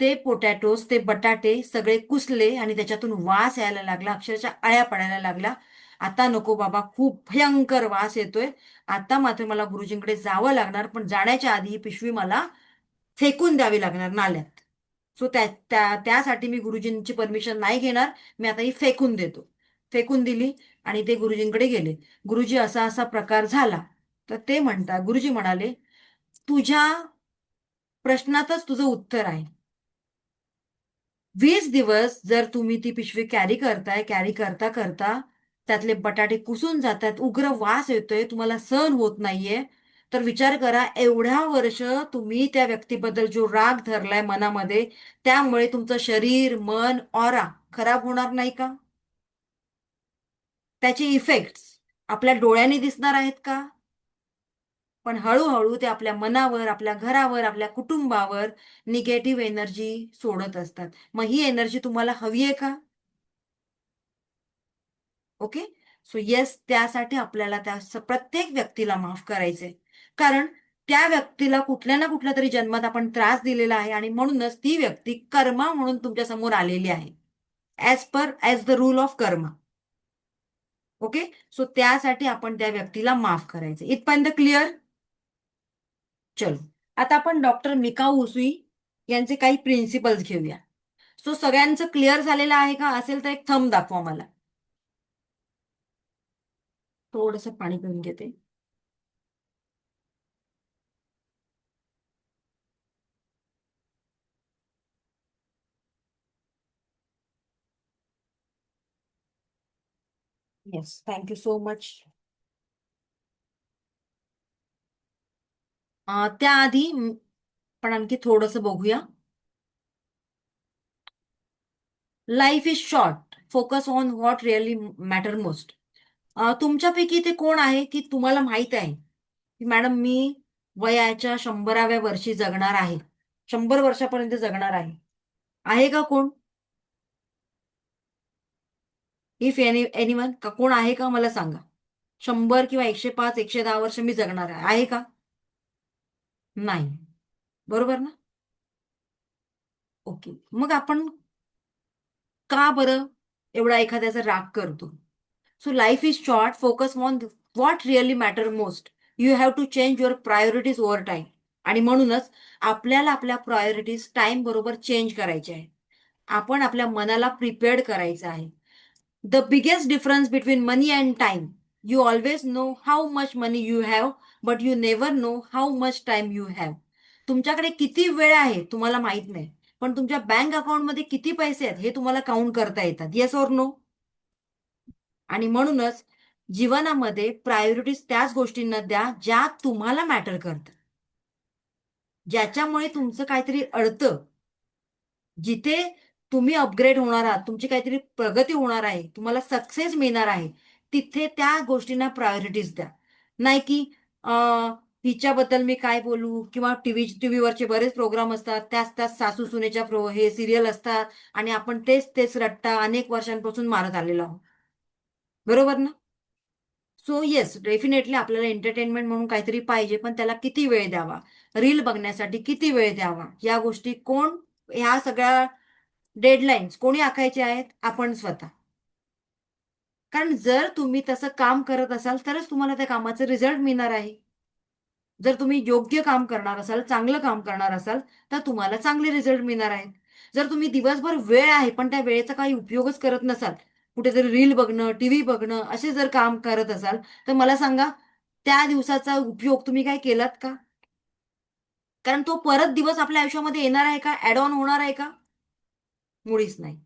ते पोटॅटोज, ते बटाटे सगळे कुसले आणि त्याच्यातून वास यायला लागला. अक्षरशः अळ्या पडायला लागला. आता नको बाबा, खूप भयंकर वास येतोय. आता मात्र मला गुरुजींकडे जावं लागणार, पण जाण्याच्या आधी ही पिशवी मला फेकून द्यावी लागणार नाल्यात. सो त्यासाठी मी गुरुजींची परमिशन नाही घेणार. मी आता ही फेकून देतो. फेकून दिली आणि ते गुरुजींकडे गेले. गुरुजी, असा असा प्रकार झाला. तर ते गुरुजी म्हणाले, तुझ्या प्रश्नातच तुझं उत्तर आहे. 20 दिवस जर तुम्ही ती पिशवी कॅरी करताय, कॅरी करता करता त्यातले बटाटे कुसून जातात, उग्र वास येतोय, तुम्हाला सहन होत नाहीये, तर विचार करा, एवढ्या वर्ष तुम्ही त्या व्यक्तीबद्दल जो राग धरलाय मनामध्ये, त्यामुळे तुमचं शरीर, मन, ऑरा खराब होणार नाही का? त्याचे इफेक्ट्स आपल्या डोळ्यांनी दिसणार आहेत का? पण हळूहळू ते आपल्या मनावर, आपल्या घरावर, आपल्या कुटुंबावर निगेटिव्ह एनर्जी सोडत असतात. मग ही एनर्जी तुम्हाला हवी आहे का? ओके. सो येस, त्यासाठी आपल्याला प्रत्येक व्यक्तीला माफ करायचंय. कारण त्या व्यक्तीला कुठल्या ना कुठल्या तरी जन्मात आपण त्रास दिलेला आहे आणि म्हणूनच ती व्यक्ती कर्मा म्हणून तुमच्या समोर आलेली आहे. As the rule of Karma. Okay. So त्यासाठी आपण त्या व्यक्तीला माफ करायचं. इथपर्यंत क्लिअर? चलो. आता आपण डॉक्टर मिकाऊ उसुई यांचे काही प्रिन्सिपल्स घेऊया. सो सगळ्यांचं क्लिअर झालेलं आहे का? असेल तर एक थंब दाखवा मला. थोडंसं पाणी पिऊन घेते. Yes, thank you so much. त्याआधी पण आणखी थोडंसं बघूया. Life is short, focus on what really matter most. तुमच्यापैकी ते कोण आहे की तुम्हाला माहित आहे की मॅडम मी वयाच्या 100व्या वर्षी जगणार आहे, 100 वर्षापर्यंत जगणार आहे? आहे का कोण? इफ एनीवन, का कोण आहे का मला सांगा. 100 किंवा 105, 110 वर्ष मी जगणार आहे, आहे का? नाही. बरोबर ना? ओके. मग आपण का बरं एवढा एखाद्याचा राग करतो? So life is short, focus on what really matter most. You have to change your priorities over time. आणि म्हणूनच आपल्याला आपल्या प्रायोरिटीज टाइम बरोबर चेंज करायच्या आहे. आपण आपल्या मनाला प्रिपेअर्ड करायचं आहे. The biggest difference between money and time. You always know how much money you have, but you never know how much time you have. तुमच्याकडे किती वेळ आहे तुम्हाला माहित नाही, पण तुमच्या बँक अकाउंटमध्ये किती पैसे आहेत हे तुम्हाला काउंट करता येतात. Yes or no? आणि म्हणूनच जीवनामध्ये प्रायोरिटीज त्याच गोष्टींना द्या ज्या तुम्हाला मॅटर करतात, ज्याच्यामुळे तुमचं काहीतरी अडतं, जिथे तुम्ही अपग्रेड होणार आहात, तुमची काहीतरी प्रगती होणार आहे, तुम्हाला सक्सेस मिळणार आहे, तिथे त्या गोष्टींना प्रायोरिटीज द्या. नाही की हिच्याबद्दल मी काय बोलू, किंवा टीव्हीवरचे बरेच प्रोग्राम असतात, त्याच त्याच सासू सुनेच्या हे सिरियल असतात, आणि आपण तेच तेच रट्टा अनेक वर्षांपासून मारत आलेलो आहोत. बरोबर ना? सो येस, डेफिनेटली आपल्याला एंटरटेनमेंट म्हणून काहीतरी पाहिजे, पण त्याला किती वेळ द्यावा, रील बघण्यासाठी किती वेळ द्यावा, या गोष्टी कोण, ह्या सगळ्या डेडलाईन्स कोणी आखायचे आहेत? आपण स्वतः. कारण जर तुम्ही तसं काम करत असाल तरच तुम्हाला त्या कामाचं रिझल्ट मिळणार आहे. जर तुम्ही योग्य काम करणार असाल, चांगलं काम करणार असाल, तर तुम्हाला चांगले रिझल्ट मिळणार आहेत. जर तुम्ही दिवसभर वेळ आहे पण त्या वेळेचा काही उपयोगच करत नसाल, कुठेतरी रील बघणं, टीव्ही बघणं असे जर काम करत असाल, तर मला सांगा, त्या दिवसाचा उपयोग तुम्ही काय केलात का? कारण तो परत दिवस आपल्या आयुष्यामध्ये येणार आहे का? ऍड ऑन होणार आहे का? मुळीच नाही.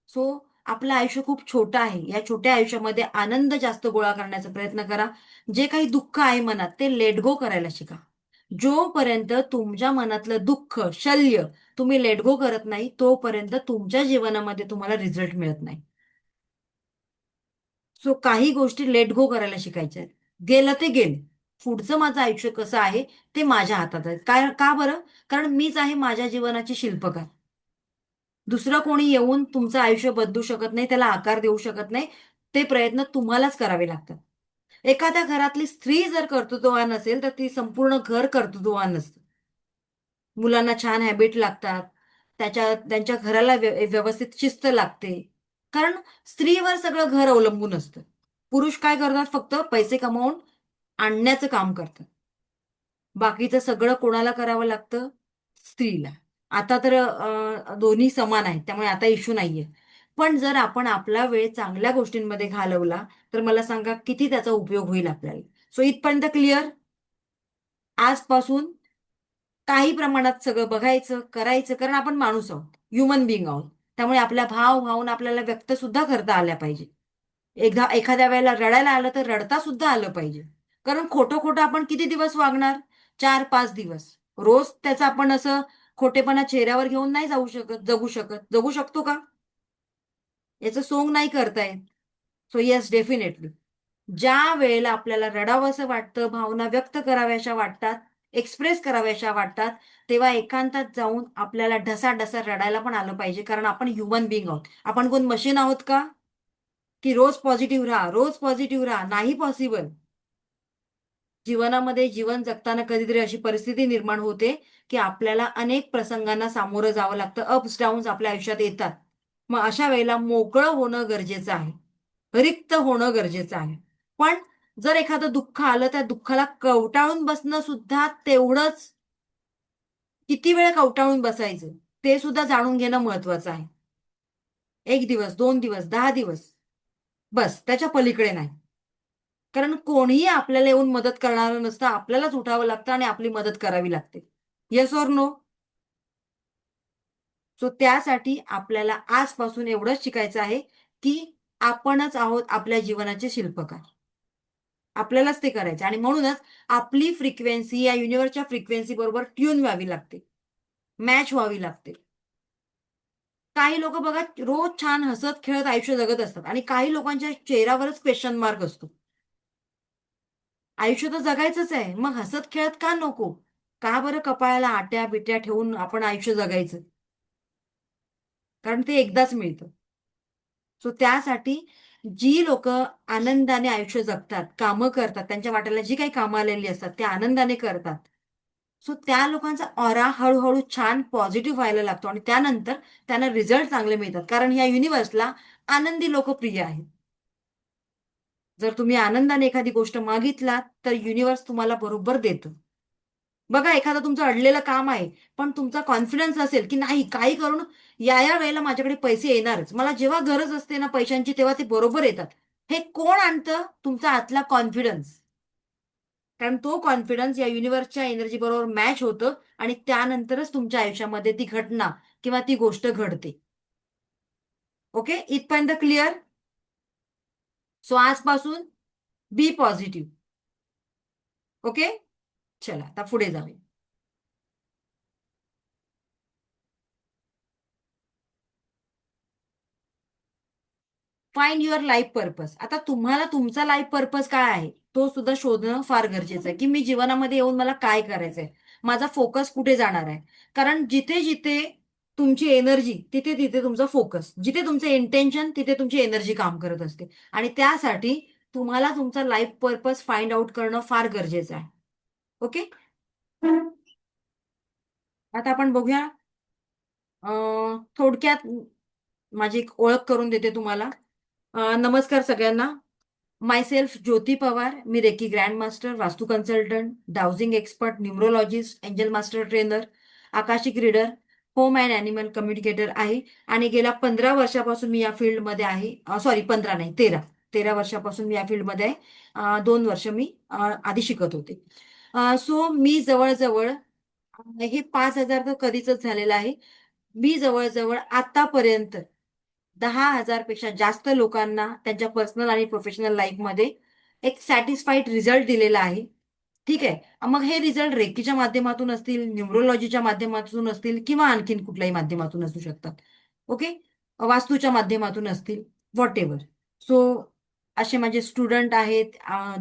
सो आपलं आयुष्य खूप छोटं आहे. या छोट्या आयुष्यामध्ये आनंद जास्त गोळा करण्याचा प्रयत्न करा. जे काही दुःख आहे मनात ते लेट गो करायला शिका. जोपर्यंत तुमच्या मनातलं दुःख, शल्य तुम्ही लेट गो करत नाही, तोपर्यंत तुमच्या जीवनामध्ये तुम्हाला रिझल्ट मिळत नाही. सो काही गोष्टी लेट गो करायला शिकायच्या आहेत. गेलं ते गेलं. पुढचं माझं आयुष्य कसं आहे ते माझ्या हातात आहे. काय, का बरं? कारण मीच आहे माझ्या जीवनाची शिल्पकार. दुसरं कोणी येऊन तुमचं आयुष्य बदलू शकत नाही, त्याला आकार देऊ शकत नाही. ते प्रयत्न तुम्हालाच करावे लागतात. एखाद्या घरातली स्त्री जर कर्तृत्ववान असेल, तर ती संपूर्ण घर कर्तृत्ववान असतं. मुलांना छान हॅबिट लागतात. त्यांच्या घराला व्यवस्थित शिस्त लागते. कारण स्त्रीवर सगळं घर अवलंबून असतं. पुरुष काय करतात? फक्त पैसे कमावून आणण्याचं काम करतात. बाकीचं सगळं कोणाला करावं लागतं? स्त्रीला. आता तर दोन्ही समान आहेत, त्यामुळे आता इश्यू नाहीये. पण जर आपण आपला वेळ चांगल्या गोष्टींमध्ये घालवला, तर मला सांगा किती त्याचा उपयोग होईल आपल्याला. सो इथपर्यंत क्लिअर? आजपासून काही प्रमाणात सगळं बघायचं, करायचं, कारण आपण माणूस आहोत, ह्युमन बिंग आहोत. त्यामुळे आपल्या भावना आपल्याला व्यक्त सुद्धा करता आल्या पाहिजे. एखाद्या वेळेला रडायला आलं तर रडता सुद्धा आलं पाहिजे. कारण खोटं खोटं आपण किती दिवस वागणार? 4-5 दिवस. रोज त्याचं आपण असं खोटेपणा चेहऱ्यावर घेऊन नाही जाऊ शकत, जगू शकत. जगू शकतो का? याचं सोंग नाही करतायत. So yes, definitely. ज्या वेळेला आपल्याला रडावंसं वाटतं, भावना व्यक्त कराव्याशा वाटतात, एक्सप्रेस कराव्याशा वाटतात, तेव्हा एकांतात जाऊन आपल्याला ढसाढसा रडायला पण आलं पाहिजे. कारण आपण ह्युमन बिंग आहोत. आपण कोण मशीन आहोत का? की रोज पॉझिटिव्ह राहा, रोज पॉझिटिव्ह राहा. नाही पॉसिबल. जीवनामध्ये जीवन जगताना कधीतरी अशी परिस्थिती निर्माण होते, की आपल्याला अनेक प्रसंगांना सामोरं जावं लागतं. अप्स डाऊन्स आपल्या आयुष्यात येतात. मग अशा वेळेला मोकळं होणं गरजेचं आहे. रिक्त होणं गरजेचं आहे. पण जर एखादं दुःख आलं, त्या दुःखाला कवटाळून बसणं सुद्धा तेवढंच, किती वेळ कवटाळून बसायचं ते सुद्धा जाणून घेणं महत्वाचं आहे. 1 दिवस, 2 दिवस, 10 दिवस, बस त्याच्या पलीकडे नाही. कारण कोणीही आपल्याला येऊन मदत करणारं नसतं. आपल्यालाच उठावं लागतं आणि आपली मदत करावी लागते. Yes or no? सो त्यासाठी आपल्याला आजपासून एवढंच शिकायचं आहे, की आपणच आहोत आपल्या जीवनाचे शिल्पकार. आपल्यालाच ते करायचं, आणि म्हणूनच आपली फ्रिक्वेन्सी या युनिव्हर्सच्या फ्रिक्वेन्सी बरोबर ट्यून व्हावी लागते, मॅच व्हावी लागते. काही लोक बघा रोज छान हसत खेळत आयुष्य जगत असतात, आणि काही लोकांच्या चेहऱ्यावरच क्वेश्चन मार्क असतो. आयुष्य तर जगायचंच आहे, मग हसत खेळत का नको? का बरं कपाळाला आट्या बिट्या ठेवून आपण आयुष्य जगायचं? कारण ते एकदाच मिळतं. सो त्यासाठी जी लोक आनंदाने आयुष्य जगतात, कामं करतात, त्यांच्या वाट्याला जी काही कामं आलेली असतात ते आनंदाने करतात. सो त्या लोकांचा ऑरा हळूहळू छान पॉझिटिव्ह व्हायला लागतो, आणि त्यानंतर त्यांना रिझल्ट चांगले मिळतात. कारण ह्या युनिव्हर्सला आनंदी लोक प्रिय आहेत. जर तुम्ही आनंदाने एखादी गोष्ट मागितलात, तर युनिव्हर्स तुम्हाला बरोबर देतं. बघा, एखादं तुमचं अडलेलं काम आहे, पण तुमचा कॉन्फिडन्स असेल की नाही, काही करून या वेळेला माझ्याकडे पैसे येणारच, मला जेव्हा गरज असते ना पैशांची तेव्हा ते बरोबर येतात. हे कोण आणतं? तुमचा आतला कॉन्फिडन्स. कारण तो कॉन्फिडन्स या युनिव्हर्सच्या एनर्जी बरोबर मॅच होतं आणि त्यानंतरच तुमच्या आयुष्यामध्ये ती घटना किंवा ती गोष्ट घडते. ओके, इथपर्यंत क्लिअर? सो आजपासून बी पॉझिटिव्ह. ओके, चला आता पुढे जाऊया. Find your life purpose. आता तुम्हाला तुमचा लाईफ पर्पज काय आहे तो सुद्धा शोधणं फार गरजेचं आहे, की मी जीवनामध्ये येऊन मला काय करायचंय, माझा फोकस कुठे जाणार आहे. कारण जिथे जिथे तुमची एनर्जी तिथे तिथे तुमचा फोकस, जिथे तुमचं इंटेन्शन तिथे तुमची एनर्जी काम करत असते. आणि त्यासाठी तुम्हाला तुमचा लाईफ पर्पज फाइंड आउट करणं फार गरजेचं आहे. ओके, आता आपण बघूया. थोडक्यात माझी एक ओळख करून देते तुम्हाला. नमस्कार सगळ्यांना. माय सेल्फ ज्योती पवार. मी रेकी ग्रँड मास्टर, वास्तू consultant, dowsing expert, numerologist, angel master trainer, Akashic reader, home and animal communicator आहे. आणि गेल्या 15 वर्षापासून मी या फील्डमध्ये आहे. सॉरी, 15 नाही, 13 वर्षापासून मी या फील्डमध्ये आहे. 2 वर्ष मी आधी शिकत होते. सो मी जवळजवळ हे 5,000 तर कधीच झालेलं आहे. मी जवळजवळ आतापर्यंत 10,000 पेक्षा जास्त लोकांना त्यांच्या पर्सनल आणि प्रोफेशनल लाईफमध्ये एक सॅटिस्फाईड रिझल्ट दिलेला आहे. ठीक आहे. मग हे रिझल्ट रेकीच्या माध्यमातून असतील, न्यूमरोलॉजीच्या माध्यमातून असतील किंवा आणखीन कुठल्याही माध्यमातून असू शकतात. ओके. वास्तूच्या माध्यमातून असतील, व्हॉट एव्हर. सो असे माझे स्टुडंट आहेत.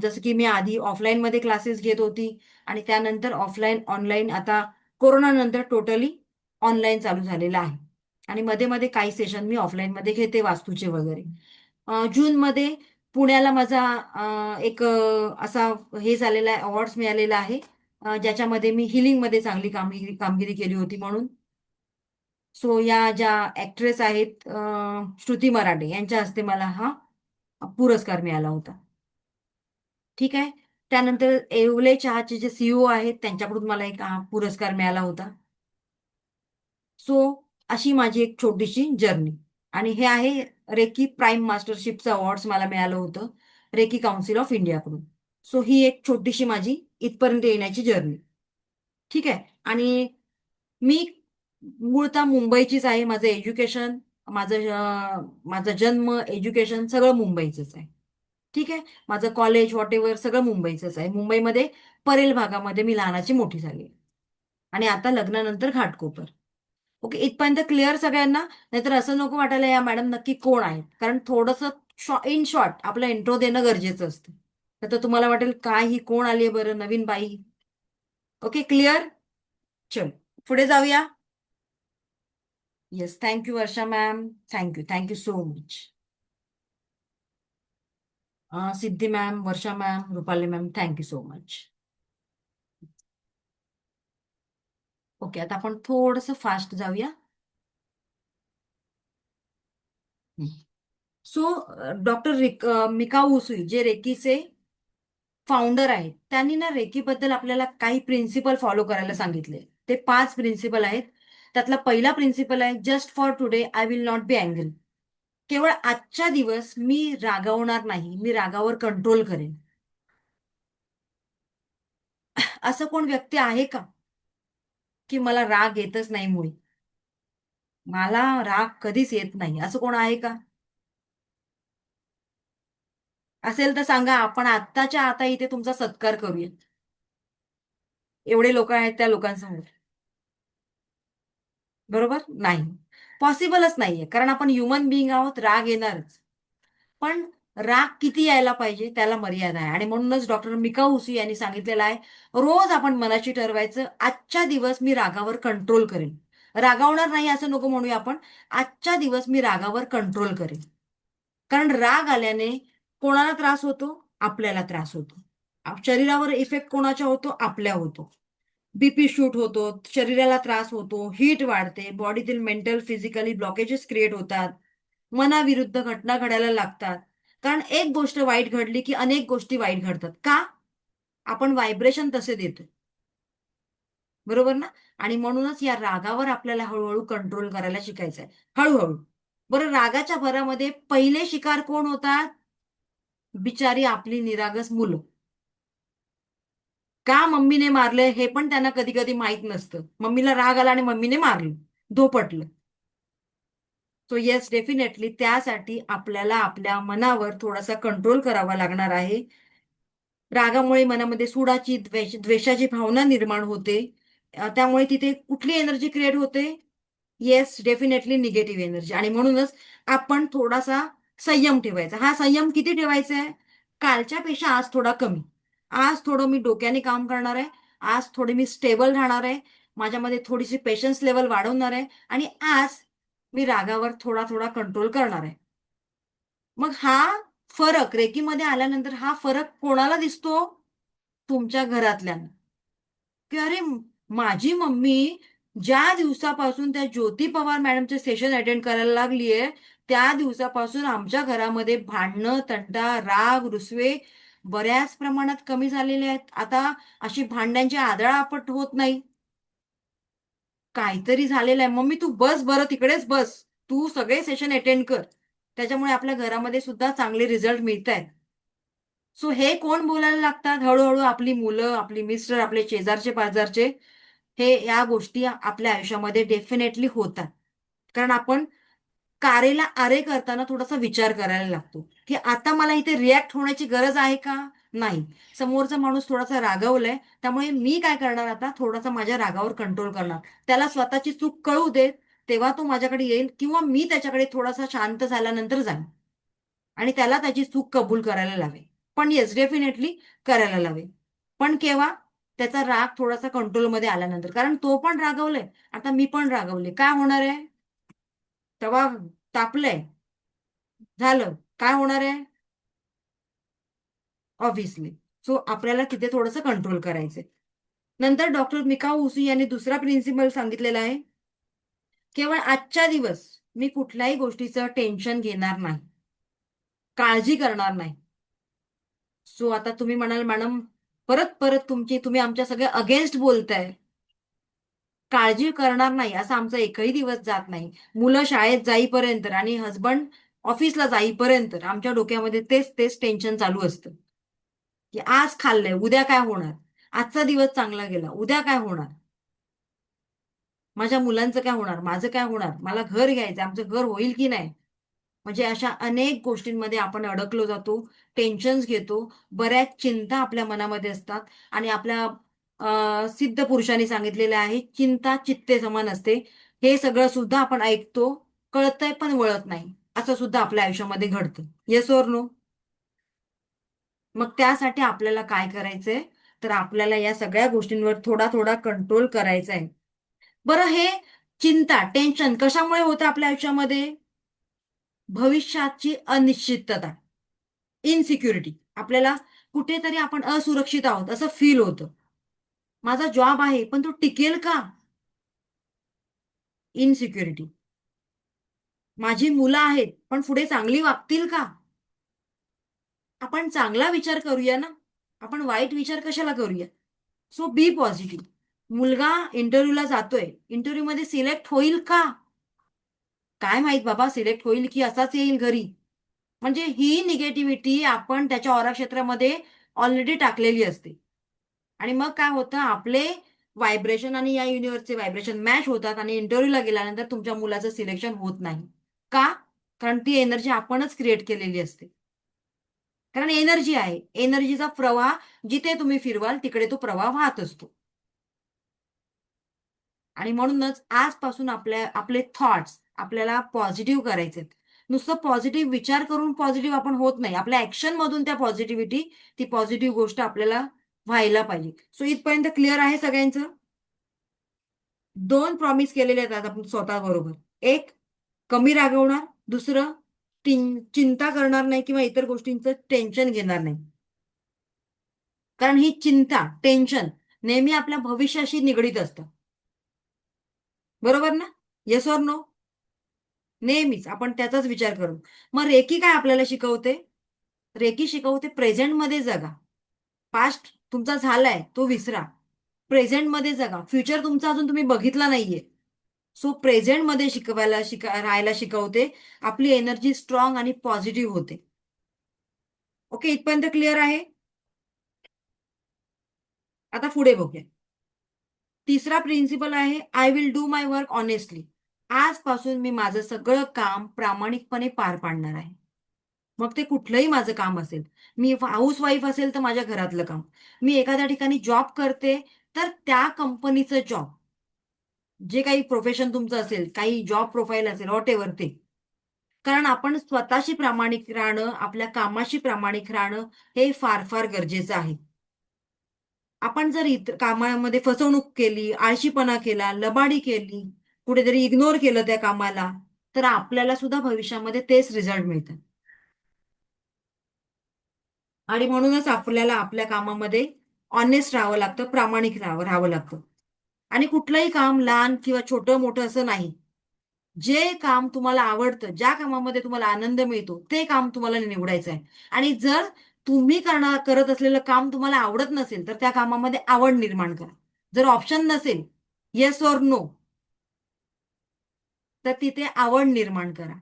जसं की मी आधी ऑफलाईनमध्ये क्लासेस घेत होती आणि त्यानंतर ऑफलाईन ऑनलाईन, आता कोरोना नंतर टोटली ऑनलाईन चालू झालेलं आहे. आणि मध्ये मध्ये काही सेशन मी ऑफलाईनमध्ये घेते वास्तूचे वगैरे. जूनमध्ये पुण्याला माझा एक असा हे झालेला आहे, अवॉर्ड्स मिळालेला आहे, ज्याच्यामध्ये मी हिलिंगमध्ये चांगली कामगिरी कामगिरी केली होती म्हणून. सो या ज्या ऍक्ट्रेस आहेत, श्रुती मराठे, यांच्या हस्ते मला हा पुरस्कार मिळाला होता. ठीक आहे. त्यानंतर येवले चहाचे जे सीईओ आहेत त्यांच्याकडून मला एक पुरस्कार मिळाला होता. सो अशी माझी एक छोटीशी जर्नी. आणि हे आहे रेकी प्राईम मास्टरशिपचं अवॉर्ड्स मला मिळालं होतं रेकी काउन्सिल ऑफ इंडियाकडून. सो ही एक छोटीशी माझी इथपर्यंत येण्याची जर्नी. ठीक आहे. आणि मी मूळतः मुंबईचीच आहे. माझं एज्युकेशन, माझा जन्म, एज्युकेशन सगळं मुंबईचंच आहे. ठीक आहे. माझं कॉलेज व्हॉट एव्हर सगळं मुंबईचंच आहे. मुंबईमध्ये परेल भागामध्ये मी लहानाची मोठी झाली. आणि आता लग्नानंतर घाटकोपर. ओके, इथपर्यंत क्लिअर सगळ्यांना? नाहीतर असं नको वाटायला या मॅडम नक्की कोण आहेत, कारण थोडंसं इन शॉर्ट आपलं इंट्रो देणं गरजेचं असतं. तर तुम्हाला वाटेल काय ही कोण आली बरं नवीन बाई. Okay, clear? चल, पुढे जाऊया. Yes, thank you Varsha ma'am. Thank you so much. Siddhi ma'am, Varsha ma'am, Rupali ma'am, thank you so much. Okay, आता आपण थोडंसं फास्ट जाऊया. सो डॉक्टर मिका उसुई जे रेकीचे फाउंडर आहेत, त्यांनी ना रेकीबद्दल आपल्याला काही प्रिन्सिपल फॉलो करायला सांगितले. ते 5 प्रिन्सिपल आहेत. त्यातला पहिला प्रिन्सिपल आहे, just for today I will not be angry. केवळ आजच्या दिवस मी रागावणार नाही, मी रागावर कंट्रोल करेन. असं कोण व्यक्ती आहे का की मला राग येतच नाही मुळी, मला राग कधीच येत नाही, असं कोण आहे का? असेल तर सांगा, आपण आत्ताच्या आता इथे तुमचा सत्कार करूया. एवढे लोक आहेत त्या लोकांसमोर. बरोबर नाही, पॉसिबलच नाहीये, कारण आपण ह्युमन बिईंग आहोत. राग येणारच, पण राग किती यायला पाहिजे त्याला मर्यादा आहे. आणि म्हणूनच डॉक्टर मिका उसी यांनी सांगितलेलं आहे, रोज आपण मनाशी ठरवायचं, आजच्या दिवस मी रागावर कंट्रोल करेन. रागावणार नाही असं नको म्हणूया आपण, आजच्या दिवस मी रागावर कंट्रोल करेन. कारण राग आल्याने कोणाला त्रास होतो? आपल्याला त्रास होतो. शरीरावर इफेक्ट कोणाच्या होतो? आपल्या होतो. बीपी शूट होतो, शरीराला त्रास होतो, हीट वाढते, बॉडीतील मेंटल फिजिकली ब्लॉकेजेस क्रिएट होतात, मनाविरुद्ध घटना घडायला लागतात. कारण एक गोष्ट वाईट घडली की अनेक गोष्टी वाईट घडतात. का? आपण व्हायब्रेशन तसे देतो. बरोबर ना? आणि म्हणूनच या रागावर आपल्याला हळूहळू कंट्रोल करायला शिकायचं आहे. हळूहळू. बरं, रागाच्या भरामध्ये पहिले शिकार कोण होतात? बिचारी आपली निरागस मुलं. का मम्मीने मारलं हे पण त्यांना कधी कधी माहित नसतं. मम्मीला राग आला आणि मम्मीने मारलं, धोपटलं. सो येस, डेफिनेटली त्यासाठी आपल्याला आपल्या मनावर थोडासा कंट्रोल करावा लागणार आहे. रागामुळे मनामध्ये सुडाची, द्वेषाची भावना निर्माण होते. त्यामुळे तिथे कुठली एनर्जी क्रिएट होते? Yes, definitely negative energy. आणि म्हणूनच आपण थोडासा संयम ठेवायचा. हा संयम किती ठेवायचा आहे? कालच्या पेक्षा आज थोडा कमी. आज थोडं मी डोक्याने काम करणार आहे. आज थोडी मी स्टेबल राहणार आहे. माझ्यामध्ये थोडीशी पेशन्स लेवल वाढवणार आहे. आणि आज मी रागावर थोडा थोडा कंट्रोल करणार आहे. मग हा फरक रेकीमध्ये आल्यानंतर हा फरक कोणाला दिसतो? तुमच्या घरातल्यांना. की अरे, माझी मम्मी ज्या दिवसापासून त्या ज्योती पवार मॅडमचे सेशन अटेंड करायला लागलीये, त्या दिवसापासून आमच्या घरामध्ये भांडणं, तंटा, राग, रुसवे बऱ्याच प्रमाणात कमी झालेले आहेत. आता अशी भांड्यांची आदळआपट होत नाही. काहीतरी झालेलं आहे. मम्मी तू बस बरं, तिकडेच बस. तू सगळे सेशन अटेंड कर. त्याच्यामुळे आपल्या घरामध्ये सुद्धा चांगले रिझल्ट मिळत आहेत. सो हे कोण बोलायला लागतात? हळूहळू आपली मुलं, आपली मिस्टर, आपले शेजारचे पाजारचे. हे या गोष्टी आपल्या आयुष्यामध्ये डेफिनेटली होतात. कारण आपण कारेला आरे करताना थोडासा विचार करायला लागतो, की आता मला इथे रिॲक्ट होण्याची गरज आहे का? नाही. समोरचा माणूस थोडासा रागावलाय, त्यामुळे मी काय करणार आता? थोडासा माझ्या रागावर कंट्रोल करणार. त्याला स्वतःची चूक कळू देत, तेव्हा तो माझ्याकडे येईल, किंवा मी त्याच्याकडे थोडासा शांत झाल्यानंतर जाईन आणि त्याला त्याची चूक कबूल करायला लावे. पण येस, डेफिनेटली करायला लावे. पण केव्हा? त्याचा राग थोडासा कंट्रोलमध्ये आल्यानंतर. कारण तो पण रागवलाय, आता मी पण रागवले. काय होणार आहे? तेव्हा तापलंय, झालं. काय होणार आहे? ऑब्व्हियसली. सो आपल्याला तिथे थोडंसं कंट्रोल करायचंय. नंतर डॉक्टर मिकाऊ उसी यांनी दुसरा प्रिन्सिपल सांगितलेला आहे, केवळ आजच्या दिवस मी कुठल्याही गोष्टीचं टेन्शन घेणार नाही, काळजी करणार नाही. सो आता तुम्ही म्हणाल, मॅडम परत परत तुम्ही आमच्या सगळ्या अगेन्स्ट बोलताय. काळजी करणार नाही असा आमचा एकही दिवस जात नाही. मुलं शाळेत जाईपर्यंत आणि हसबंड ऑफिसला जाईपर्यंत आमच्या डोक्यामध्ये तेच तेच टेन्शन चालू असतं, की आज खाल्लंय, उद्या काय होणार? आजचा दिवस चांगला गेला, उद्या काय होणार? माझ्या मुलांचं काय होणार? माझं काय होणार? मला घर घ्यायचं, आमचं घर होईल की नाही? म्हणजे अशा अनेक गोष्टींमध्ये आपण अडकलो जातो, टेन्शन्स घेतो, बऱ्याच चिंता आपल्या मनामध्ये असतात. आणि आपल्या सिद्ध पुरुषांनी सांगितलेलं आहे, चिंता चित्ते समान असते. हे सगळं सुद्धा आपण ऐकतो, कळतंय पण वळत नाही. असं सुद्धा आपल्या आयुष्यामध्ये घडतं. Yes or no? मग त्यासाठी आपल्याला काय करायचंय? तर आपल्याला या सगळ्या गोष्टींवर थोडा थोडा कंट्रोल करायचा आहे. बरं, हे चिंता, टेन्शन कशामुळे होतं आपल्या आयुष्यामध्ये? भविष्याची अनिश्चितता, इनसिक्युरिटी. आपल्याला कुठेतरी आपण असुरक्षित आहोत असं फील होतं. माझा जॉब आहे पण तो टिकेल का? इनसिक्युरिटी. माझी मुलं आहेत पण पुढे चांगली वागतील का? आपण चांगला विचार करूया ना. आपण वाईट विचार कशाला करूया? सो बी पॉझिटिव्ह. मुलगा इंटरव्ह्यूला जातोय, इंटरव्ह्यू मध्ये सिलेक्ट होईल का? काय माहित बाबा, सिलेक्ट होईल की असाच येईल घरी? म्हणजे ही निगेटिव्हिटी आपण त्याच्या ऑरा क्षेत्रामध्ये ऑलरेडी टाकलेली असते. आणि मग काय होतं, आपले व्हायब्रेशन आणि या युनिव्हर्सचे व्हायब्रेशन मॅच होतात आणि इंटरव्ह्यूला गेल्यानंतर तुमच्या मुलाचं सिलेक्शन होत नाही. का? कारण ती एनर्जी आपणच क्रिएट केलेली असते. कारण एनर्जी आहे, एनर्जीचा प्रवाह जिथे तुम्ही फिरवाल तिकडे तो प्रवाह वाहत असतो. आणि म्हणूनच आजपासून आपले थॉट्स आपल्याला पॉझिटिव्ह करायचे. नुसतं पॉझिटिव्ह विचार करून पॉझिटिव्ह आपण होत नाही. आपल्या ऍक्शन मधून त्या पॉझिटिव्हिटी, ती पॉझिटिव्ह गोष्ट आपल्याला व्हायला पाहिजे. सो इथपर्यंत क्लिअर आहे सगळ्यांचं? 2 प्रॉमिस केलेले आहेत आज आपण स्वतःबरोबर. एक, कमी रागवणार. दुसरं, चिंता करणार नाही किंवा इतर गोष्टींचं टेन्शन घेणार नाही. कारण ही चिंता, टेन्शन नेहमी आपल्या भविष्याशी निगडीत असतं. बरोबर ना? Yes or no? नेहमीच आपण त्याचाच विचार करू. मग रेकी काय आपल्याला शिकवते? रेकी शिकवते प्रेझेंटमध्ये जगा. पास्ट तुमचा झालाय तो विसरा. प्रेझेंटमध्ये जगा. फ्युचर तुमचा अजून तुम्ही बघितला नाहीये. सो प्रेझेंटमध्ये राहायला शिकवते. आपली एनर्जी स्ट्रॉंग आणि पॉझिटिव्ह होते. ओके, इथपर्यंत क्लिअर आहे? आता पुढे बघूया. तिसरा प्रिन्सिपल आहे, I will do my work honestly. आजपासून मी माझं सगळं काम प्रामाणिकपणे पार पाडणार आहे. मग ते कुठलंही माझं काम असेल. मी हाऊस वाईफ असेल तर माझ्या घरातलं काम. मी एखाद्या ठिकाणी जॉब करते तर त्या कंपनीचं जॉब, जे काही प्रोफेशन तुमचं असेल, काही जॉब प्रोफाईल असेल, व्हॉट एव्हर ते. कारण आपण स्वतःशी प्रामाणिक राहणं, आपल्या कामाशी प्रामाणिक राहणं हे फार फार गरजेचं आहे. आपण जर इतर कामामध्ये फसवणूक केली, आळशीपणा केला, लबाडी केली, कुठेतरी इग्नोर केलं त्या कामाला, तर आपल्याला सुद्धा भविष्यामध्ये तेच रिझल्ट मिळतात. आणि म्हणूनच आपल्याला आपल्या कामामध्ये ऑनेस्ट राहावं लागतं, प्रामाणिक राहावं लागतं. आणि कुठलंही काम लहान किंवा छोटं मोठं असं नाही. जे काम तुम्हाला आवडतं, ज्या कामामध्ये तुम्हाला आनंद मिळतो, ते काम तुम्हाला निवडायचं आहे. आणि जर तुम्ही करत असलेलं काम तुम्हाला आवडत नसेल, तर त्या कामामध्ये आवड निर्माण करा. जर ऑप्शन नसेल, येस ऑर नो, तर तिथे आवड निर्माण करा.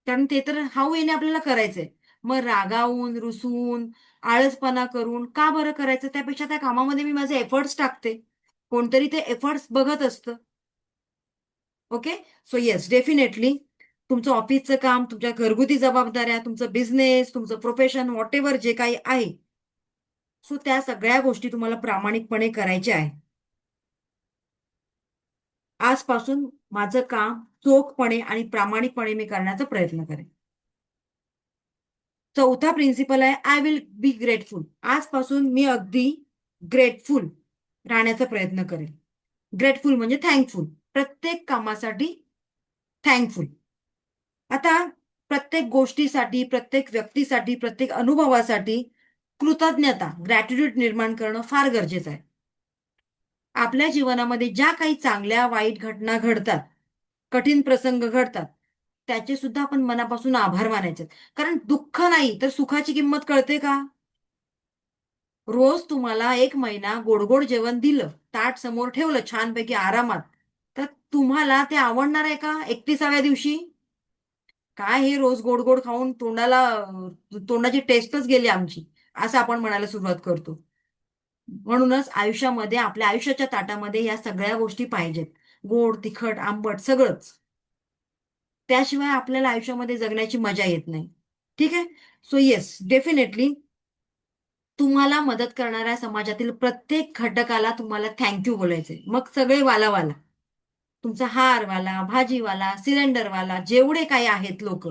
कारण ते तर हाऊ येणे आपल्याला करायचंय. मग रागावून, रुसून, आळसपणा करून का बरं करायचं? त्यापेक्षा त्या कामामध्ये मी माझे एफर्ट्स टाकते. कोणतरी ते एफर्ट्स बघत असतं. ओके. सो येस, डेफिनेटली तुमचं ऑफिसचं काम, तुमच्या घरगुती जबाबदाऱ्या, तुमचं बिझनेस, तुमचं प्रोफेशन, व्हॉट एव्हर जे काही आहे, सो त्या सगळ्या गोष्टी तुम्हाला प्रामाणिकपणे करायच्या आहे. आजपासून माझं काम चोखपणे आणि प्रामाणिकपणे मी करण्याचा प्रयत्न करेन. चौथा प्रिन्सिपल आहे, आय विल बी ग्रेटफुल. आजपासून मी अगदी ग्रेटफुल राहण्याचा प्रयत्न करेन. ग्रेटफुल म्हणजे थँकफुल. प्रत्येक कामासाठी थँकफुल. आता प्रत्येक गोष्टीसाठी, प्रत्येक व्यक्तीसाठी, प्रत्येक अनुभवासाठी कृतज्ञता, ग्रॅटिट्यूड निर्माण करणं फार गरजेचं आहे. आपल्या जीवनामध्ये ज्या काही चांगल्या वाईट घटना घडतात, कठीण प्रसंग घडतात, त्याचे सुद्धा आपण मनापासून आभार मानायचे. कारण दुःख नाही तर सुखाची किंमत कळते का? रोज तुम्हाला 1 महिना गोड-गोड जेवण दिलं, ताट समोर ठेवलं छानपैकी आरामात, तर तुम्हाला ते आवडणार आहे का 31व्या दिवशी? काय हे रोज गोड-गोड खाऊन तोंडाची टेस्टच गेली आमची, असं आपण म्हणायला सुरुवात करतो. म्हणूनच आयुष्यामध्ये, आपल्या आयुष्याच्या ताटामध्ये या सगळ्या गोष्टी पाहिजेत. गोड, तिखट, आंबट सगळंच. त्याशिवाय आपल्याला आयुष्यामध्ये जगण्याची मजा येत नाही. ठीक आहे? सो येस, डेफिनेटली तुम्हाला मदत करणाऱ्या समाजातील प्रत्येक घटकाला तुम्हाला थँक यू बोलायचंय. मग सगळे वालावाला. तुमचा हारवाला, भाजीवाला, सिलेंडरवाला, जेवढे काही आहेत लोक,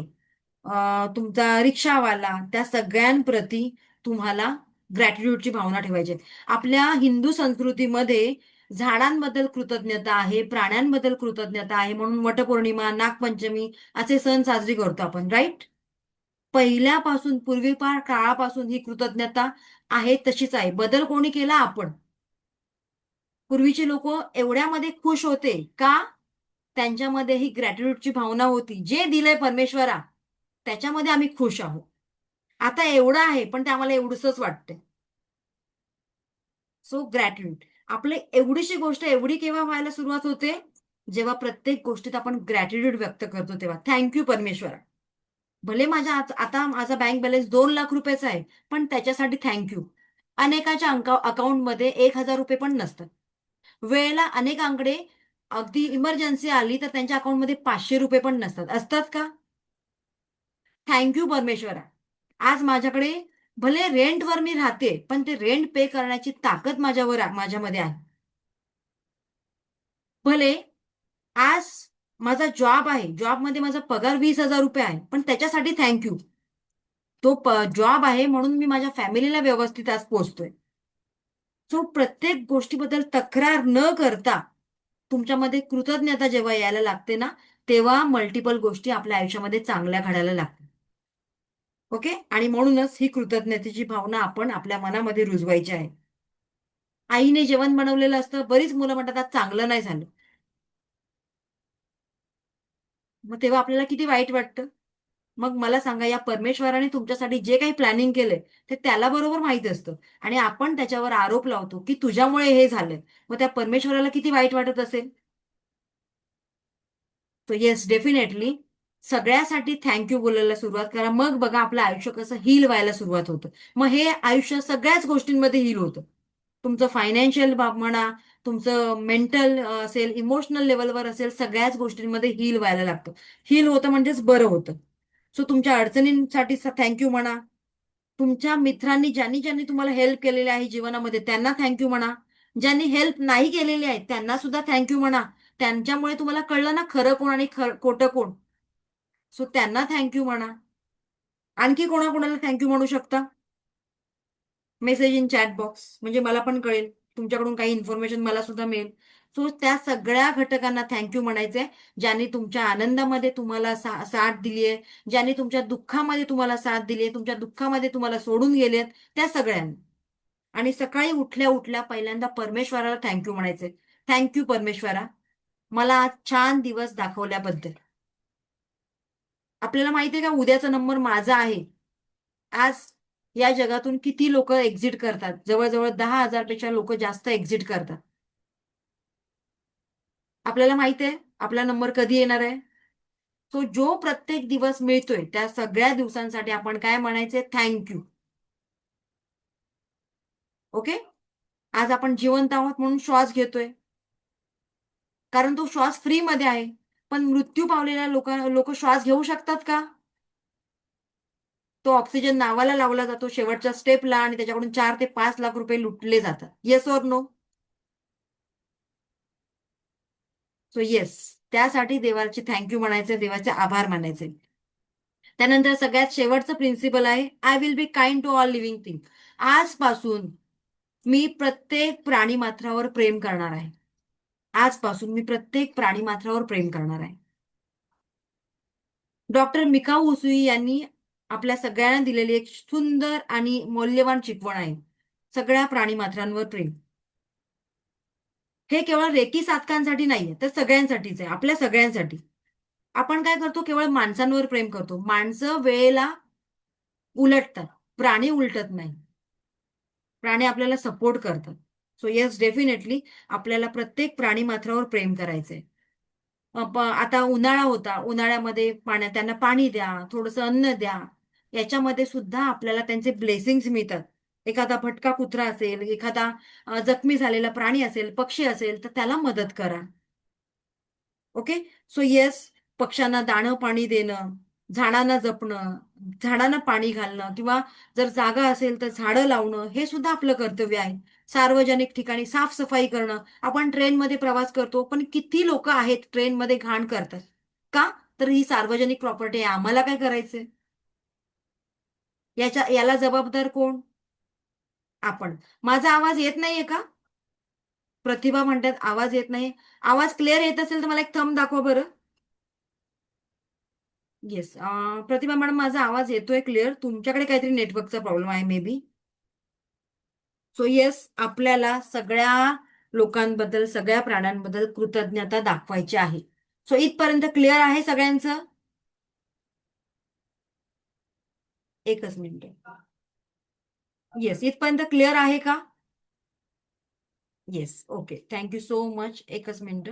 तुमचा रिक्षावाला, त्या सगळ्यांप्रती तुम्हाला ग्रॅटिट्यूडची भावना ठेवायची आहे. आपल्या हिंदू संस्कृतीमध्ये झाडांबद्दल कृतज्ञता आहे, प्राण्यांबद्दल कृतज्ञता आहे, म्हणून वटपौर्णिमा, नागपंचमी असे सण साजरे करतो आपण, राईट? पहिल्यापासून, पूर्वीपार काळापासून ही कृतज्ञता आहे तशीच आहे. बदल कोणी केला? आपण. पूर्वीचे लोक एवढ्यामध्ये खुश होते का? त्यांच्यामध्ये ही ग्रॅटिट्यूडची भावना होती. जे दिलंय परमेश्वरा, त्याच्यामध्ये आम्ही खुश आहोत. आता एवढं आहे, पण ते आम्हाला एवढंसच वाटतंय. So gratitude. आपली एवढीशी गोष्ट एवढी केव्हा व्हायला सुरुवात होते? जेव्हा प्रत्येक गोष्टीत आपण ग्रॅटिट्यूड व्यक्त करतो तेव्हा. थँक यू परमेश्वरा. भले आता माझा बँक बॅलन्स 2 लाख रुपयाचा आहे, पण त्याच्यासाठी थँक यू. अनेकाच्या अकाउंटमध्ये 1,000 रुपये पण नसतात. वेळेला अनेकांकडे अगदी इमर्जन्सी आली तर त्यांच्या अकाउंटमध्ये 500 रुपये पण नसतात. असतात का? थँक यू परमेश्वरा. आज माझ्याकडे, भले रेंटवर मी राहते, पण ते रेंट पे करण्याची ताकद माझ्यामध्ये आहे. भले आज माझा जॉब आहे, जॉबमध्ये माझा पगार 20,000 रुपये आहे, पण त्याच्यासाठी थँक यू. तो जॉब आहे म्हणून मी माझ्या फॅमिलीला व्यवस्थित आज पोहोचतोय. सो प्रत्येक गोष्टीबद्दल तक्रार न करता तुमच्यामध्ये कृतज्ञता जेव्हा यायला लागते ना, तेव्हा मल्टिपल गोष्टी आपल्या आयुष्यामध्ये चांगल्या घडायला लागतात. ओके. आणि म्हणूनच ही कृतज्ञतेची भावना आपण आपल्या मनामध्ये रुजवायची आहे. आईने जेवण बनवलेलं असतं, बरीच मुलं म्हणतात आज चांगलं नाही झालं. मग तेव्हा आपल्याला किती वाईट वाटतं. मग मला सांगा, या परमेश्वराने तुमच्यासाठी जे काही प्लॅनिंग केलंय ते त्याला बरोबर माहित असतं. आणि आपण त्याच्यावर आरोप लावतो की तुझ्यामुळे हे झालंय. मग त्या परमेश्वराला किती वाईट वाटत असेल. सो येस, डेफिनेटली सगळ्यासाठी थँक्यू बोलायला सुरुवात करा. मग बघा आपलं आयुष्य कसं हील व्हायला सुरुवात होतं. मग हे आयुष्य सगळ्याच गोष्टींमध्ये हील होतं. तुमचं फायनान्शियल बाब म्हणा, तुमचं मेंटल असेल, इमोशनल लेवलवर असेल, सगळ्याच गोष्टींमध्ये हील व्हायला लागतं. हील होतं म्हणजेच बरं होतं. सो तुमच्या अडचणींसाठी थँक्यू म्हणा. तुमच्या मित्रांनी ज्यांनी ज्यांनी तुम्हाला हेल्प केलेली आहे जीवनामध्ये त्यांना थँक्यू म्हणा. ज्यांनी हेल्प नाही केलेली आहे त्यांना सुद्धा थँक्यू म्हणा. त्यांच्यामुळे तुम्हाला कळलं ना खरं कोण आणि खोटं कोण. सो त्यांना थँक्यू म्हणा. आणखी कोणाकोणाला थँक्यू म्हणू शकता? मेसेज इन चॅट बॉक्स, म्हणजे मला पण कळेल, तुमच्याकडून काही इन्फॉर्मेशन मला सुद्धा मिळेल. सो त्या सगळ्या घटकांना थँक्यू म्हणायचंय, ज्यांनी तुमच्या आनंदामध्ये तुम्हाला साथ दिली आहे, ज्यांनी तुमच्या दुःखामध्ये तुम्हाला साथ दिली आहे, तुमच्या दुःखामध्ये तुम्हाला सोडून गेलेत, त्या सगळ्यांना. आणि सकाळी उठल्या उठल्या पहिल्यांदा परमेश्वराला थँक्यू म्हणायचंय. थँक्यू परमेश्वरा, मला आज छान दिवस दाखवल्याबद्दल. आपल्याला माहितीये का उद्याचा नंबर माझा आहे. आज या जगातून किती लोक एक्झिट करतात? जवळजवळ 10,000 पेक्षा लोक जास्त एक्झिट करतात. आपल्याला माहित आहे आपला नंबर कधी येणार आहे. सो जो प्रत्येक दिवस मिळतोय त्या सगळ्या दिवसांसाठी आपण काय म्हणायचे? थँक्यू. ओके. आज आपण जिवंत आहोत म्हणून श्वास घेतोय, कारण तो श्वास फ्री मध्ये आहे. पण मृत्यू पावलेल्या लोक श्वास घेऊ शकतात का? तो ऑक्सिजन नावाला लावला जातो शेवटच्या स्टेपला आणि त्याच्याकडून 4 ते 5 लाख रुपये लुटले जातात. Yes or no? So yes, त्यासाठी देवाचे थँक्यू म्हणायचे, देवाचे आभार मानायचे. त्यानंतर सगळ्यात शेवटचं प्रिन्सिपल आहे, I will be kind to all living thing. आजपासून मी प्रत्येक प्राणीमात्रावर प्रेम करणार आहे. आजपासून मी प्रत्येक प्राणीमात्रावर प्रेम करणार आहे. डॉक्टर मिकाऊ उसुई यांनी आपल्या सगळ्यांना दिलेली एक सुंदर आणि मौल्यवान शिकवण आहे. सगळ्या प्राणीमात्रांवर प्रेम. हे केवळ रेकी साधकांसाठी नाहीये, तर सगळ्यांसाठीच आहे, आपल्या सगळ्यांसाठी. आपण काय करतो? केवळ माणसांवर प्रेम करतो. माणसं वेळेला उलटतात, प्राणी उलटत नाही. प्राणी आपल्याला सपोर्ट करतात. सो येस, डेफिनेटली आपल्याला प्रत्येक प्राणीमात्रावर प्रेम करायचंय. आता उन्हाळा होता, उन्हाळ्यामध्ये त्यांना पाणी द्या, थोडंसं अन्न द्या. याच्यामध्ये सुद्धा आपल्याला त्यांचे ब्लेसिंग्स मिळतात. एखादा भटका कुत्रा असेल, एखादा जखमी झालेला प्राणी असेल, पक्षी असेल, तर त्याला मदत करा. ओके. सो येस, पक्ष्यांना दाणं पाणी देणं, झाडांना जपणं, झाडांना पाणी घालणं किंवा जर जागा असेल तर झाडं लावणं, हे सुद्धा आपलं कर्तव्य आहे. सार्वजनिक ठिकाणी साफसफाई करणं. आपण ट्रेनमध्ये प्रवास करतो, पण किती लोक आहेत ट्रेनमध्ये घाण करतात? का? तर ही सार्वजनिक प्रॉपर्टी आहे, आम्हाला काय करायचंय? याला जबाबदार कोण? आपण. माझा आवाज येत नाहीये का? प्रतिभा म्हणतात आवाज येत नाही. आवाज क्लिअर येत असेल तर मला एक थंब दाखवा बरं. येस. प्रतिभा मॅडम, माझा आवाज येतोय क्लिअर. तुमच्याकडे काहीतरी नेटवर्कचा प्रॉब्लेम आहे मे बी. सो येस, आपल्याला सगळ्या लोकांबद्दल, सगळ्या प्राण्यांबद्दल कृतज्ञता दाखवायची आहे. सो इथपर्यंत क्लिअर आहे सगळ्यांचं? एकच मिनिट. येस, इथपर्यंत क्लिअर आहे का? Yes. Okay. Thank you so much. एकच मिनिट.